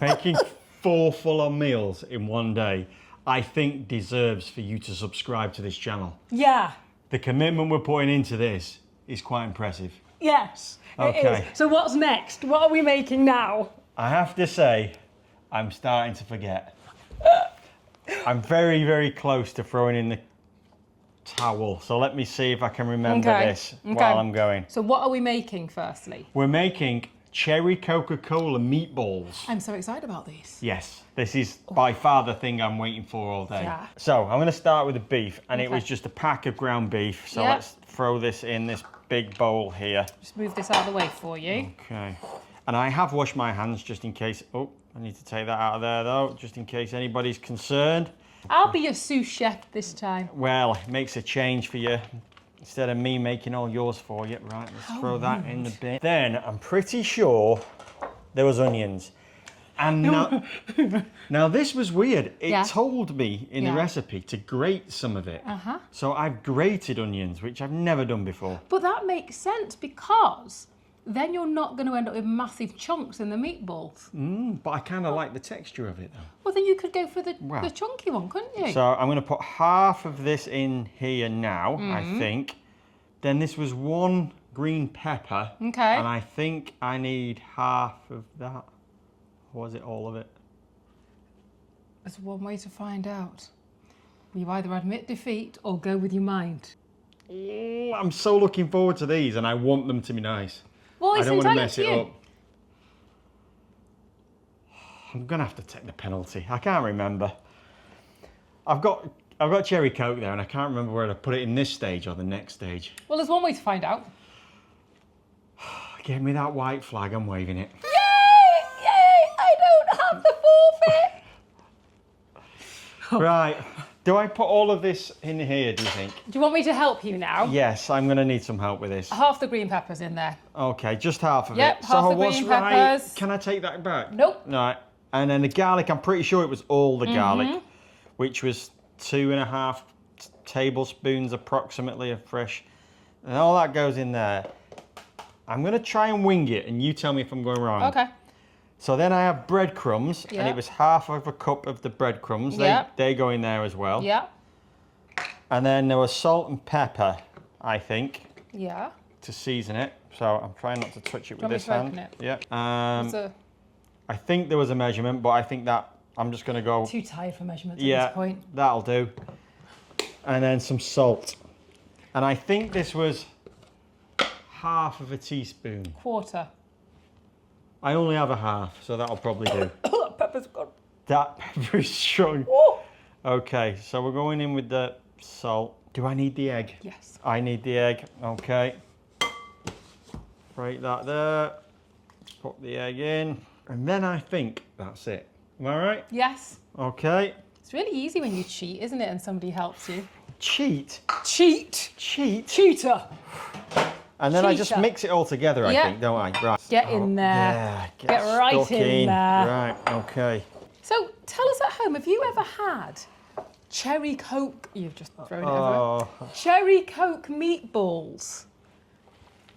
Making 4 full-on meals in one day, I think deserves for you to subscribe to this channel. Yeah. The commitment we're putting into this is quite impressive. Yes. Okay. It is. So what's next? What are we making now? I have to say, I'm starting to forget. I'm very, very close to throwing in the towel. So let me see if I can remember this while I'm going. So what are we making firstly? We're making cherry Coca-Cola meatballs. I'm so excited about these. Yes, this is by far the thing I'm waiting for all day. Yeah. So I'm going to start with the beef, and it Okay. was just a pack of ground beef. So Yeah. let's throw this in this big bowl here. Just move this out of the way for you. Okay. And I have washed my hands just in case. Oh, I need to take that out of there though, just in case anybody's concerned. I'll be your sous chef this time. Well, it makes a change for you. Instead of me making all yours for you. Right, let's throw that in the bin. Then I'm pretty sure there was onions. And now this was weird. It told me in the recipe to grate some of it. So I've grated onions, which I've never done before. But that makes sense because then you're not going to end up with massive chunks in the meatballs. But I kind of like the texture of it though. Well, then you could go for the chunky one, couldn't you? So I'm going to put half of this in here now, I think. Then this was 1 green pepper. Okay. And I think I need half of that. Or was it all of it? There's one way to find out. You either admit defeat or go with your mind. Oh, I'm so looking forward to these, and I want them to be nice. Well, it's I don't want to entirely mess up it to you. up. I'm gonna have to take the penalty. I can't remember. I've got cherry Coke there, and I can't remember whether to put it in this stage or the next stage. Well, there's one way to find out. Give me that white flag. I'm waving it. Yay! Yay! I don't have the forfeit. Right. Do I put all of this in here, do you think? Do you want me to help you now? Yes, I'm going to need some help with this. Half the green peppers in there. Okay, just half of Yep, it. half the what's green right? peppers. Can I take that back? Nope. Right. And then the garlic, I'm pretty sure it was all the garlic, which was 2.5 tablespoons approximately of fresh. And all that goes in there. I'm going to try and wing it, and you tell me if I'm going wrong. Okay. So then I have breadcrumbs, and it was half of a cup of the breadcrumbs. They go in there as well. Yeah. And then there was salt and pepper, I think, Yeah. to season it. So I'm trying not to touch it with this want me hand. to open Yeah. I think there was a measurement, but I think that I'm just going to go. Too tired for measurements at this point. That'll do. And then some salt. And I think this was half of a teaspoon. Quarter. I only have a half, so that'll probably do. Oh, that pepper's gone. That pepper is strong. Oh. Okay, so we're going in with the salt. Do I need the egg? Yes. I need the egg. Okay. Break that there. Put the egg in. And then I think that's it. Am I right? Yes. Okay. It's really easy when you cheat, isn't it? And somebody helps you. Cheat? Cheat. Cheat? Cheater. And then I just Cheater. mix it all together, I think, don't I? Right. Get in there. Yeah, Get right stuck in there. Right, okay. So tell us at home, have you ever had cherry Coke? You've just thrown it over. Cherry Coke meatballs.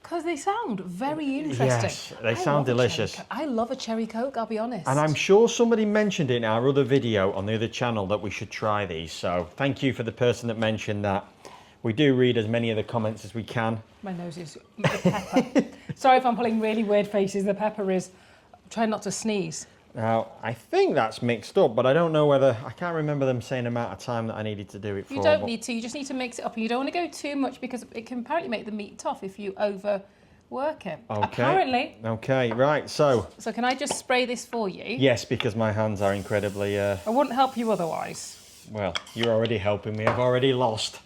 Because they sound very interesting. Yes, they sound delicious. I love a cherry Coke, I'll be honest. And I'm sure somebody mentioned it in our other video on the other channel that we should try these. So thank you for the person that mentioned that. We do read as many of the comments as we can. My nose is the pepper. Sorry if I'm pulling really weird faces. The pepper is. I'm trying not to sneeze. Now, I think that's mixed up, but I don't know whether... I can't remember them saying the amount of time that I needed to do it for. You don't need to. You just need to mix it up. And you don't want to go too much because it can apparently make the meat tough if you overwork it. Okay. Apparently. Okay, right, so... So can I just spray this for you? Yes, because my hands are incredibly... I wouldn't help you otherwise. Well, you're already helping me. I've already lost.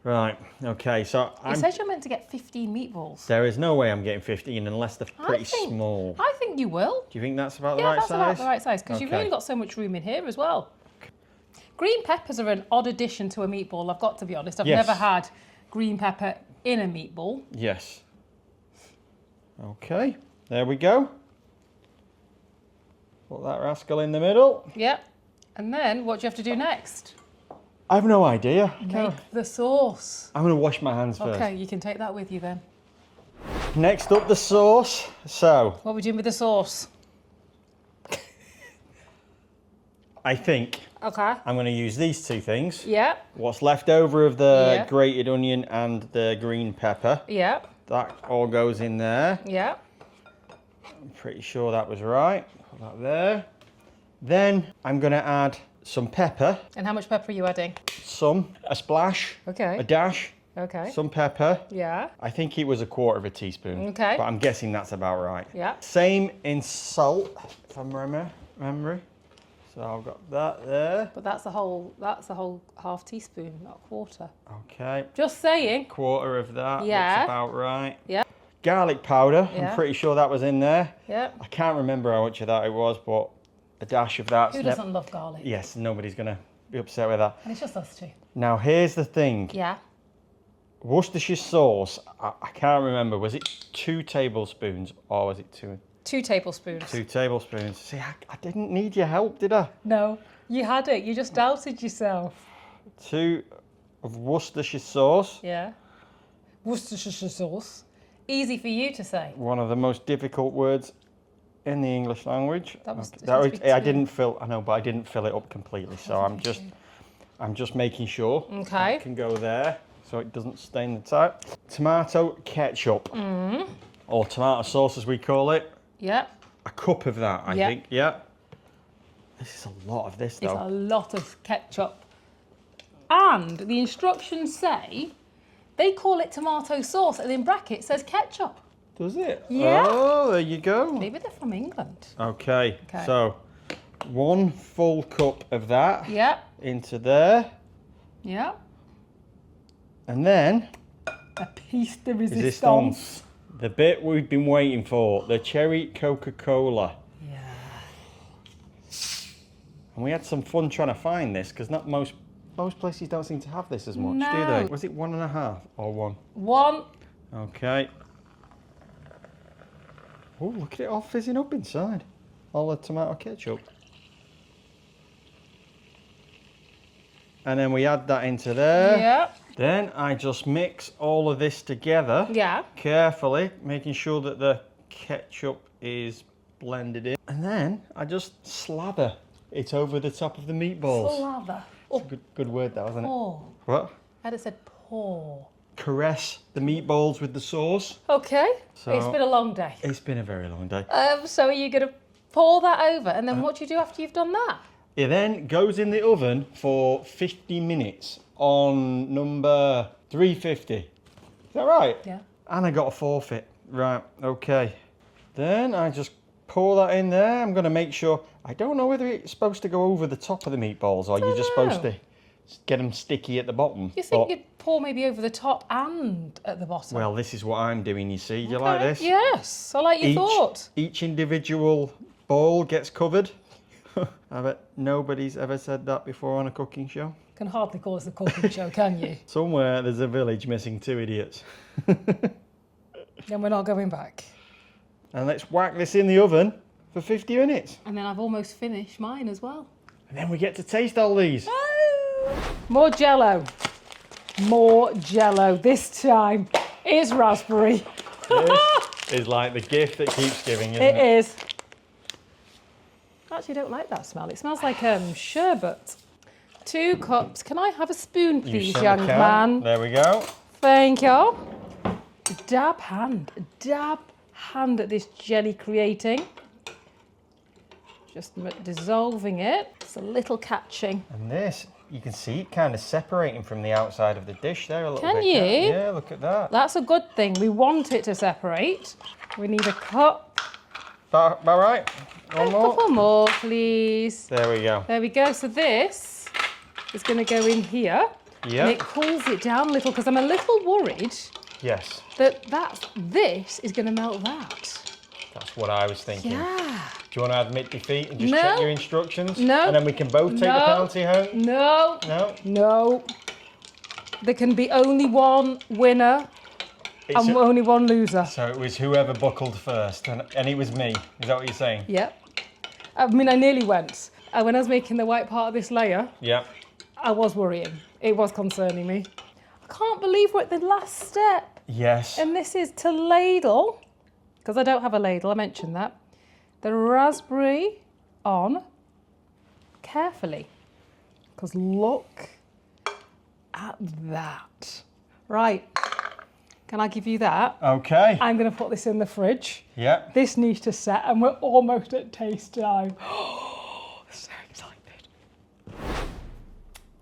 Right, okay, so It says you're meant to get 15 meatballs. There is no way I'm getting 15 unless they're pretty small. I think you will. Do you think that's about the Yeah, right that's size? about the right size because you've really got so much room in here as well. Green peppers are an odd addition to a meatball, I've got to be honest. I've never had green pepper in a meatball. Yes. Okay, there we go. Put that rascal in the middle. Yep. And then what do you have to do next? I have no idea. Make the sauce. I'm going to wash my hands first. Okay, you can take that with you then. Next up, the sauce. So, What are we doing with the sauce? I think Okay. I'm going to use these two things. Yeah. What's left over of the Yeah. grated onion and the green pepper. Yeah. That all goes in there. Yeah. I'm pretty sure that was right. Put that there. Then I'm going to add some pepper. And how much pepper are you adding? A splash, Okay. a dash, Okay. some pepper. Yeah. I think it was 1/4 teaspoon. Okay. But I'm guessing that's about right. Yeah. Same in salt, if I'm remembering. So I've got that there. But that's a whole half teaspoon, not a quarter. Okay. Just saying. 1/4 of that. Yeah. That's about right. Yeah. Garlic powder. Yeah. I'm pretty sure that was in there. Yeah. I can't remember how much of that it was, but a dash of that. Who doesn't love garlic? Yes, nobody's going to be upset with that. And it's just us two. Now, here's the thing. Yeah. Worcestershire sauce, I can't remember. Was it 2 tablespoons or was it 2? 2 tablespoons. 2 tablespoons. See, I didn't need your help, did I? No, you had it. You just doubted yourself. 2 of Worcestershire sauce. Yeah. Worcestershire sauce. Easy for you to say. One of the most difficult words in the English language. That was. I didn't fill. I know, but I didn't fill it up completely. So I'm just making sure. Okay. It can go there, so it doesn't stain the top. Tomato ketchup, or tomato sauce as we call it. Yeah. A cup of that, I think. Yeah. This is a lot of this, It's though. a lot of ketchup. And the instructions say they call it tomato sauce, and in brackets says ketchup. Does it? Yeah. Oh, there you go. Maybe they're from England. Okay. Okay. So, 1 full cup of that Yeah. into there, Yeah. and then A piece de resistance. resistance. The bit we've been waiting for, the cherry Coca-Cola. Yeah. And we had some fun trying to find this because not most places don't seem to have this as much, do No. they? Was it 1.5 or 1? 1. Okay. Oh, look at it all fizzing up inside. All the tomato ketchup. And then we add that into there. Yeah. Then I just mix all of this together. Yeah. Carefully, making sure that the ketchup is blended in. And then I just slather it over the top of the meatballs. Slather. It's a good word, that, wasn't it? Pour. What? I'd have said pour. Caress the meatballs with the sauce. Okay. So- It's been a long day. It's been a very long day. So are you going to pour that over? And then what do you do after you've done that? It then goes in the oven for 50 minutes on number 350. Is that right? Yeah. And I got a forfeit. Right, okay. Then I just pour that in there. I'm going to make sure. I don't know whether it's supposed to go over the top of the meatballs or you're just supposed to get them sticky at the bottom. You think you'd pour maybe over the top and at the bottom? Well, this is what I'm doing, you see. Do you like this? Yes, I like your thought. Each individual bowl gets covered. I bet nobody's ever said that before on a cooking show. Can hardly call this a cooking show, can you? Somewhere there's a village missing 2 idiots. Then we're not going back. And let's whack this in the oven for 50 minutes. And then I've almost finished mine as well. And then we get to taste all these. More Jello. More Jello. This time is raspberry. This is like the gift that keeps giving, isn't It it? is. Actually, I don't like that smell. It smells like sherbet. 2 cups. Can I have a spoon, please, young man? There we go. Thank you. Dab hand at this jelly creating. Just dissolving it. It's a little catching. And this, you can see it kind of separating from the outside of the dish there a little Can bit. you? Yeah, look at that. That's a good thing. We want it to separate. We need a cup. About right? One A more. couple more, please. There we go. There we go. So this is going to go in here. Yeah. And it cools it down a little because I'm a little worried Yes. that this is going to melt that. That's what I was thinking. Yeah. Do you want to admit defeat and just No. check your instructions? No. And then we can both take the No. penalty home? No. No? No. There can be only one winner It's and only one loser. So it was whoever buckled first, and it was me. Is that what you're saying? Yep. I mean, I nearly went. When I was making the white part of this layer, Yeah. I was worrying. It was concerning me. I can't believe we're at the last step. Yes. And this is to ladle, because I don't have a ladle, I mentioned that, the raspberry on carefully. Because look at that. Right. Can I give you that? Okay. I'm going to put this in the fridge. Yeah. This needs to set, and we're almost at taste time. So excited.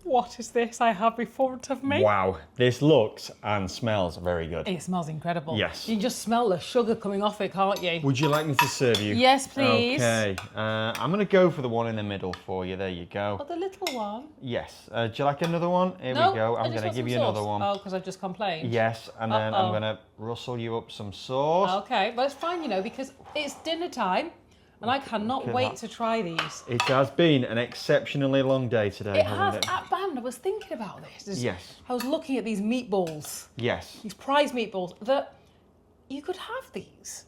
What is this I have before of me? Wow. This looks and smells very good. It smells incredible. Yes. You can just smell the sugar coming off it, can't you? Would you like me to serve you? Yes, please. Okay. I'm going to go for the one in the middle for you. There you go. Oh, the little one. Yes. Do you like another one? Here No, we go. I I'm just going to want give some you another sauce. one. Oh, because I've just complained. Yes. And then I'm going to rustle you up some sauce. Okay, well, it's fine, you know, because it's dinner time, and I cannot wait to try these. It has been an exceptionally long day today, It hasn't has, it? at band, I was thinking about this. Yes. I was looking at these meatballs, Yes. these prize meatballs, that you could have these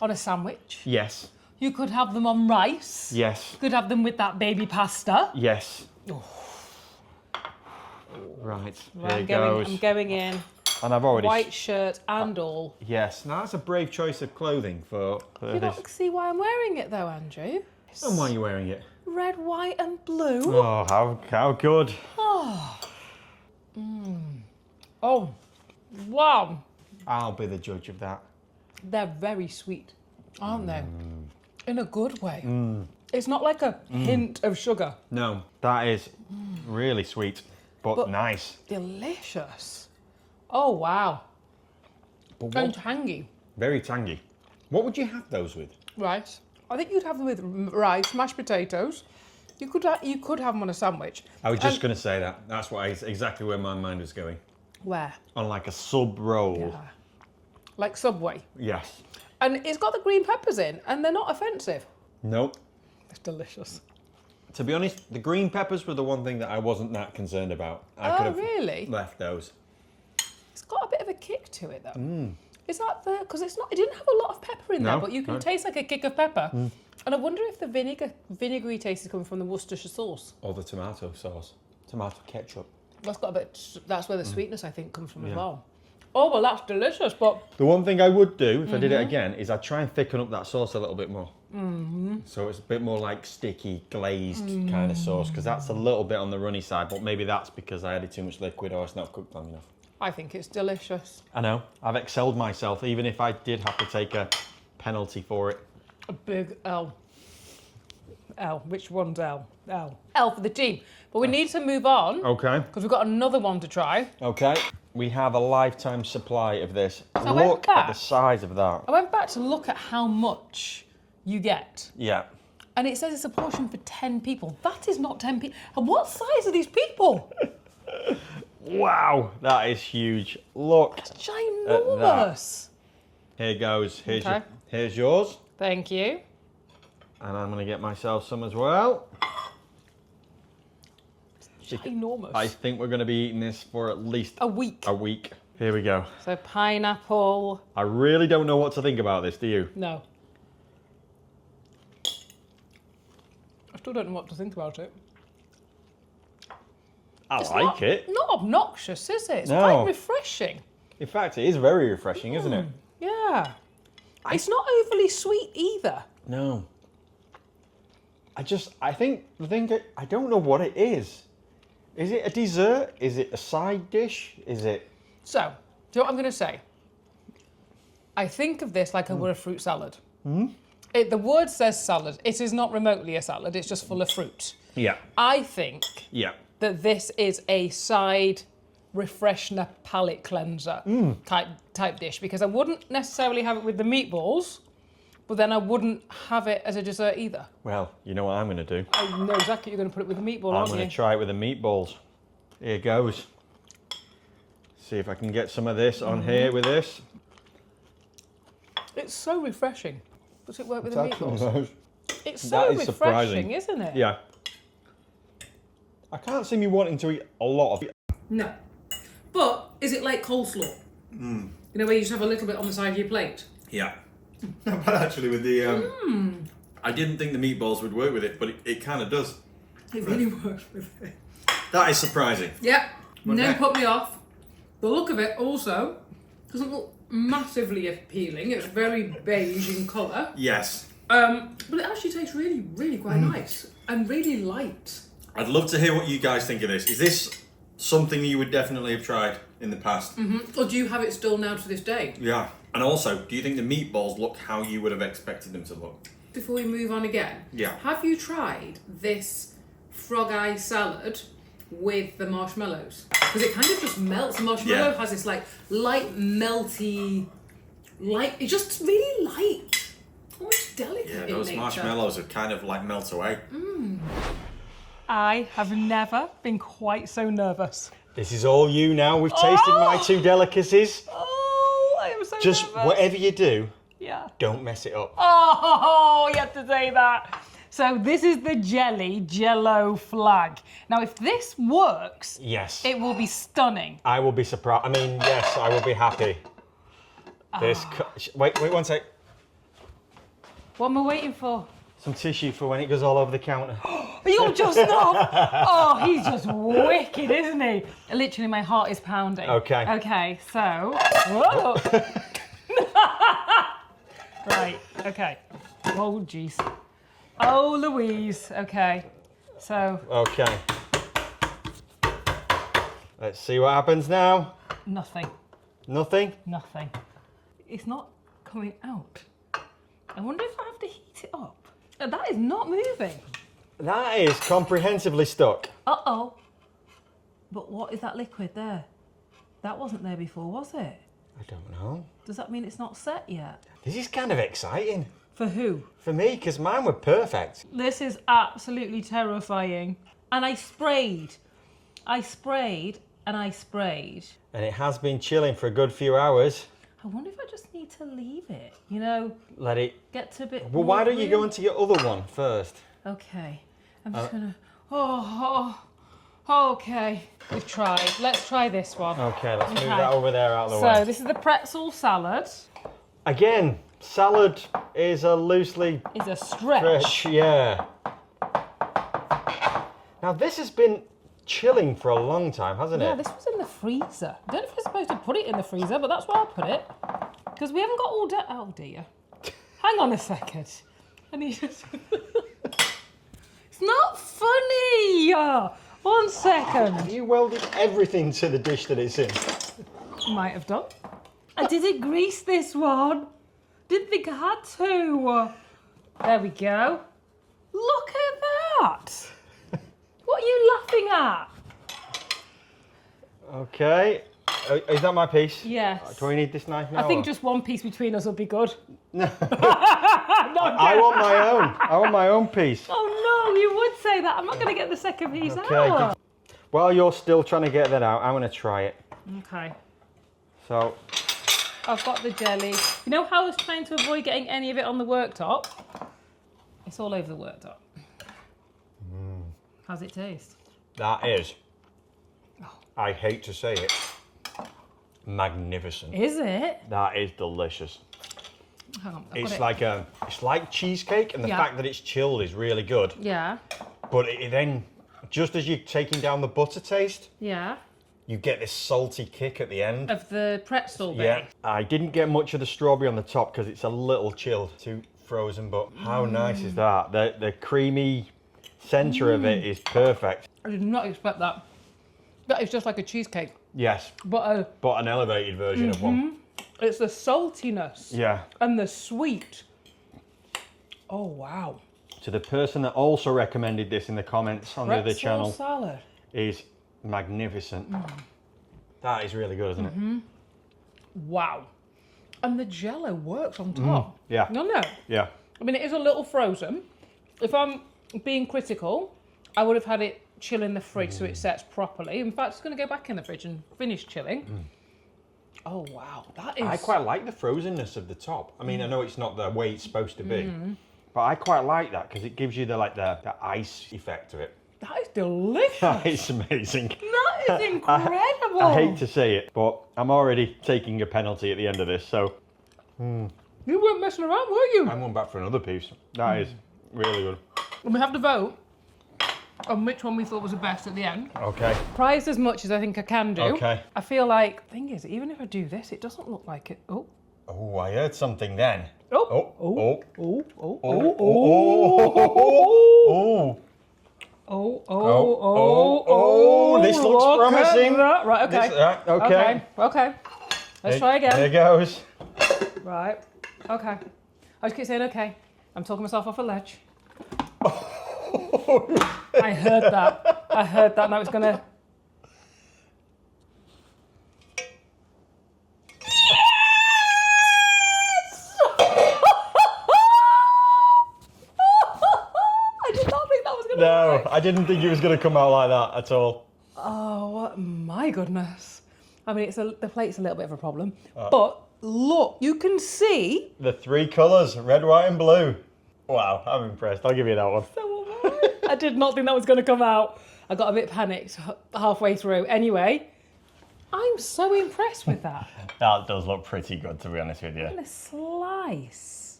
on a sandwich. Yes. You could have them on rice. Yes. You could have them with that baby pasta. Yes. Right. Here it I'm goes. going in. And I've already. White shirt and all. Yes. Now that's a brave choice of clothing for You this. don't see why I'm wearing it though, Andrew. And why are you wearing it? Red, white, and blue. Oh, how good. Oh, wow. I'll be the judge of that. They're very sweet, aren't they? In a good way. It's not like a hint of sugar. No, that is really sweet, but nice. Delicious. Oh, wow. But And tangy. very tangy. What would you have those with? Rice. I think you'd have them with rice, mashed potatoes. You could have them on a sandwich. I was just going to say that. That's exactly where my mind was going. Where? On like a sub roll. Yeah. Like Subway. Yes. And it's got the green peppers in, and they're not offensive. Nope. It's delicious. To be honest, the green peppers were the one thing that I wasn't that concerned about. I could have really? left those. It's got a bit of a kick to it, though. Is that the... Because it didn't have a lot of pepper in there, No, but you can no. taste like a kick of pepper. And I wonder if the vinegary taste is coming from the Worcestershire sauce. Or the tomato sauce. Tomato ketchup. That's where the sweetness, I think, comes from as well. Oh, well, that's delicious, but... The one thing I would do, if I did it again, is I'd try and thicken up that sauce a little bit more. So it's a bit more like sticky, glazed kind of sauce, because that's a little bit on the runny side, but maybe that's because I added too much liquid or it's not cooked long enough. I think it's delicious. I know, I've excelled myself, even if I did have to take a penalty for it. A big L. L. Which one's L? L. L for the team. But we need to move on, Okay. because we've got another one to try. Okay. We have a lifetime supply of this. I went Look at back. the size of that. I went back to look at how much you get. Yeah. And it says it's a portion for 10 people. That is not 10 people. And what size are these people? Wow, that is huge. Look. Ginormous. Here goes. Okay. Here's yours. Thank you. And I'm going to get myself some as well. Ginormous. I think we're going to be eating this for at least A week. a week. Here we go. So pineapple. I really don't know what to think about this, do you? No. I still don't know what to think about it. I It's like it. Not obnoxious, is it? It's No. quite refreshing. In fact, it is very refreshing, isn't it? Yeah. It's not overly sweet either. No. I don't know what it is. Is it a dessert? Is it a side dish? Is it... So, do you know what I'm going to say? I think of this like I were a fruit salad. The word says salad. It is not remotely a salad. It's just full of fruit. Yeah. I think Yeah. that this is a side refreshener palate cleanser type dish, because I wouldn't necessarily have it with the meatballs, but then I wouldn't have it as a dessert either. Well, you know what I'm going to do? I know exactly you're going to put it with the meatball, I'm aren't going you? to try it with the meatballs. Here goes. See if I can get some of this on here with this. It's so refreshing. Does it work with the meatballs? Nice. It's so That is refreshing, surprising. isn't it? Yeah. I can't see me wanting to eat a lot of it. No. But is it like coleslaw? You know, where you just have a little bit on the side of your plate? Yeah. But actually with the... I didn't think the meatballs would work with it, but it kind of does. It really works with it. That is surprising. Yep. But No, then- put me off. The look of it also doesn't look massively appealing. It's very beige in colour. Yes. But it actually tastes really, really quite nice and really light. I'd love to hear what you guys think of this. Is this something you would definitely have tried in the past? Or do you have it still now to this day? Yeah. And also, do you think the meatballs look how you would have expected them to look? Before we move on again, Yeah. have you tried this frog eye salad with the marshmallows? Because it kind of just melts. The marshmallow Yeah. has this like light, melty, it's just really light, almost delicate Yeah, in those nature. marshmallows are kind of like melt away. I have never been quite so nervous. This is all you now. We've tasted my two delicacies. Oh, I am so Just nervous. whatever you do, Yeah. don't mess it up. Oh, you have to say that. So this is the Jello flag. Now, if this works, Yes. it will be stunning. I will be surprised. I mean, yes, I will be happy. This. Wait one sec. What am I waiting for? Some tissue for when it goes all over the counter. You're just not. Oh, he's just wicked, isn't he? Literally, my heart is pounding. Okay. Okay, so. Whoa. Right, okay. Oh, jeez. Oh, Louise. Okay, so Okay. Let's see what happens now. nothing. Nothing? Nothing. It's not coming out. I wonder if I have to heat it up. That is not moving. That is comprehensively stuck. Uh-oh. But what is that liquid there? That wasn't there before, was it? I don't know. Does that mean it's not set yet? This is kind of exciting. For who? For me, because mine were perfect. This is absolutely terrifying. And I sprayed. I sprayed and I sprayed. And it has been chilling for a good few hours. I wonder if I just need to leave it, you know, Let it... get to a bit Well, why don't you real. go into your other one first? Okay, I'm just gonna, okay. We've tried, let's try this one. Okay, let's move Okay. that over there out of the So way. this is the pretzel salad. Again, salad is a loosely Is a stretch. yeah. Now this has been chilling for a long time, hasn't Yeah, it? this was in the freezer. I don't know if you're supposed to put it in the freezer, but that's where I put it. Because we haven't got all day. Oh dear. Hang on a second. I need to... It's not funny. 1 second. You welded everything to the dish that it's in. Might have done. I didn't grease this one. Didn't think I had to. There we go. Look at that. What are you laughing at? Okay. Is that my piece? Yes. Do we need this knife now? I think or- just one piece between us will be good. I want my own. I want my own piece. Oh no, you would say that. I'm not going to get the second piece Okay. out. While you're still trying to get that out, I'm going to try it. Okay. So, I've got the jelly. You know how I was trying to avoid getting any of it on the worktop? It's all over the worktop. How's it taste? that is, I hate to say it, magnificent. Is it? That is delicious. Hang on, I've got It's it. it's like cheesecake, and the Yeah. fact that it's chilled is really good. Yeah, But it then, just as you're taking down the butter taste, yeah. you get this salty kick at the end. Of the pretzel bit. Yeah, I didn't get much of the strawberry on the top because it's a little chilled, too frozen. But how nice is that? The creamy centre of it is perfect. I did not expect that. That is just like a cheesecake, Yes, but but an elevated version of one. it's the saltiness Yeah, and the sweet Oh, wow. To the person that also recommended this in the comments on the other Pretzel channel salad. is magnificent. That is really good, isn't it? Wow. And the Jello works on top. Yeah. No, no. Yeah. I mean, it is a little frozen. If I'm being critical, I would have had it chill in the fridge so it sets properly. In fact, it's going to go back in the fridge and finish chilling. Oh, wow. That is... I quite like the frozenness of the top. I mean, I know it's not the way it's supposed to be, but I quite like that because it gives you the ice effect of it. That is delicious. That is amazing. That is incredible. I hate to say it, but I'm already taking a penalty at the end of this, so... You weren't messing around, were you? I'm going back for another piece. That is really good. And we have to vote on which one we thought was the best at the end. Okay. Prized as much as I think I can do. Okay. I feel like, thing is, even if I do this, it doesn't look like it. Oh. Oh, I heard something then. Oh. Oh. Oh. Oh. Oh. Oh. Oh. Oh. Oh. Oh. Oh. This looks Look at promising. that. Right, okay. Okay. Okay. Let's try again. There goes. Right. Okay. I just keep saying okay. I'm talking myself off a ledge. I heard that. I heard that. Now it's gonna. Yes! I did not think that was gonna. No, work. I didn't think it was going to come out like that at all. Oh my goodness! I mean, the plate's a little bit of a problem, but look, you can see. The three colours, red, white and blue. Wow, I'm impressed. I'll give you that one. So am I. I did not think that was going to come out. I got a bit panicked halfway through. Anyway, I'm so impressed with that. That does look pretty good, to be honest with you. And a slice.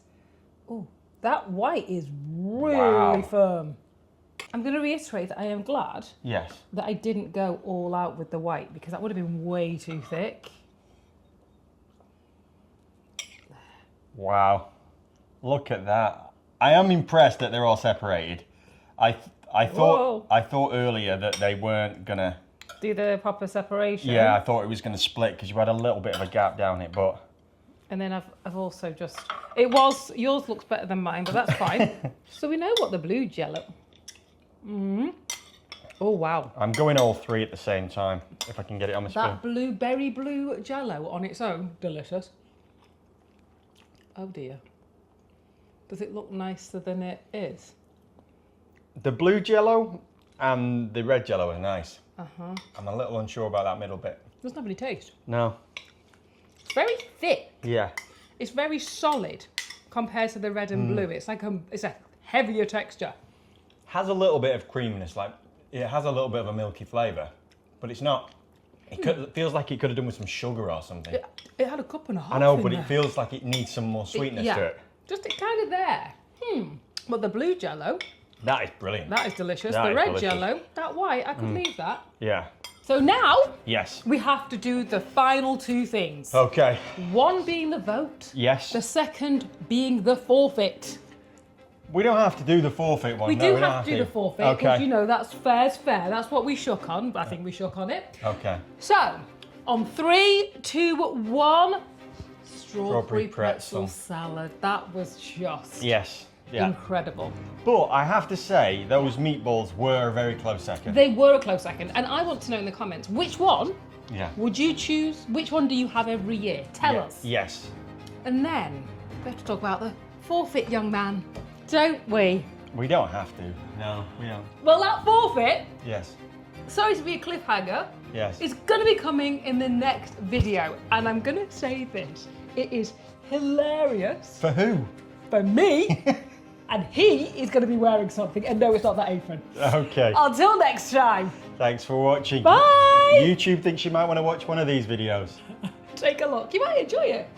Oh, that white is really Wow. firm. I'm going to reiterate that I am glad Yes. that I didn't go all out with the white because that would have been way too thick. Wow. Look at that. I am impressed that they're all separated. I Whoa. thought earlier that they weren't gonna. Do the proper separation. Yeah, I thought it was gonna split because you had a little bit of a gap down it, but. And then I've also just, yours looks better than mine, but that's fine. So we know what the blue Jello. Oh, wow. I'm going all three at the same time, if I can get it on my spoon. That blueberry blue Jello on its own, delicious. Oh dear. Does it look nicer than it is? The blue Jello and the red Jello are nice. Uh-huh. I'm a little unsure about that middle bit. Doesn't have any taste. No. It's very thick. Yeah. It's very solid compared to the red and blue. It's like it's a heavier texture. Has a little bit of creaminess, like it has a little bit of a milky flavour, but it's not. It feels like it could have done with some sugar or something. It had a cup and a half. I know, in but there. it feels like it needs some more sweetness yeah. to it. Just it kind of there. But the blue Jello, That is brilliant. that is delicious. That The is red delicious. Jello, that white, I could leave that. Yeah. So now Yes. we have to do the final two things. Okay. One being the vote. Yes. The second being the forfeit. We don't have to do the forfeit one. We no, do have to do the forfeit Okay. because you know that's fair's fair. That's what we shook on, but I think we shook on it. Okay. So, on 3, 2, 1, strawberry pretzel pretzel. salad. That was just Yes. Yeah. incredible. But I have to say, those meatballs were a very close second. They were a close second, and I want to know in the comments which one Yeah. would you choose? Which one do you have every year? Tell us. Yes. And then we have to talk about the forfeit, young man, don't we? We don't have to. No, we don't. Well, that forfeit, Yes. sorry to be a cliffhanger, Yes. is going to be coming in the next video, and I'm going to say this: it is hilarious For who? for me, and he is going to be wearing something, and no, it's not that apron. Okay. Until next time, Thanks for watching. bye. YouTube thinks you might want to watch one of these videos. Take a look. You might enjoy it.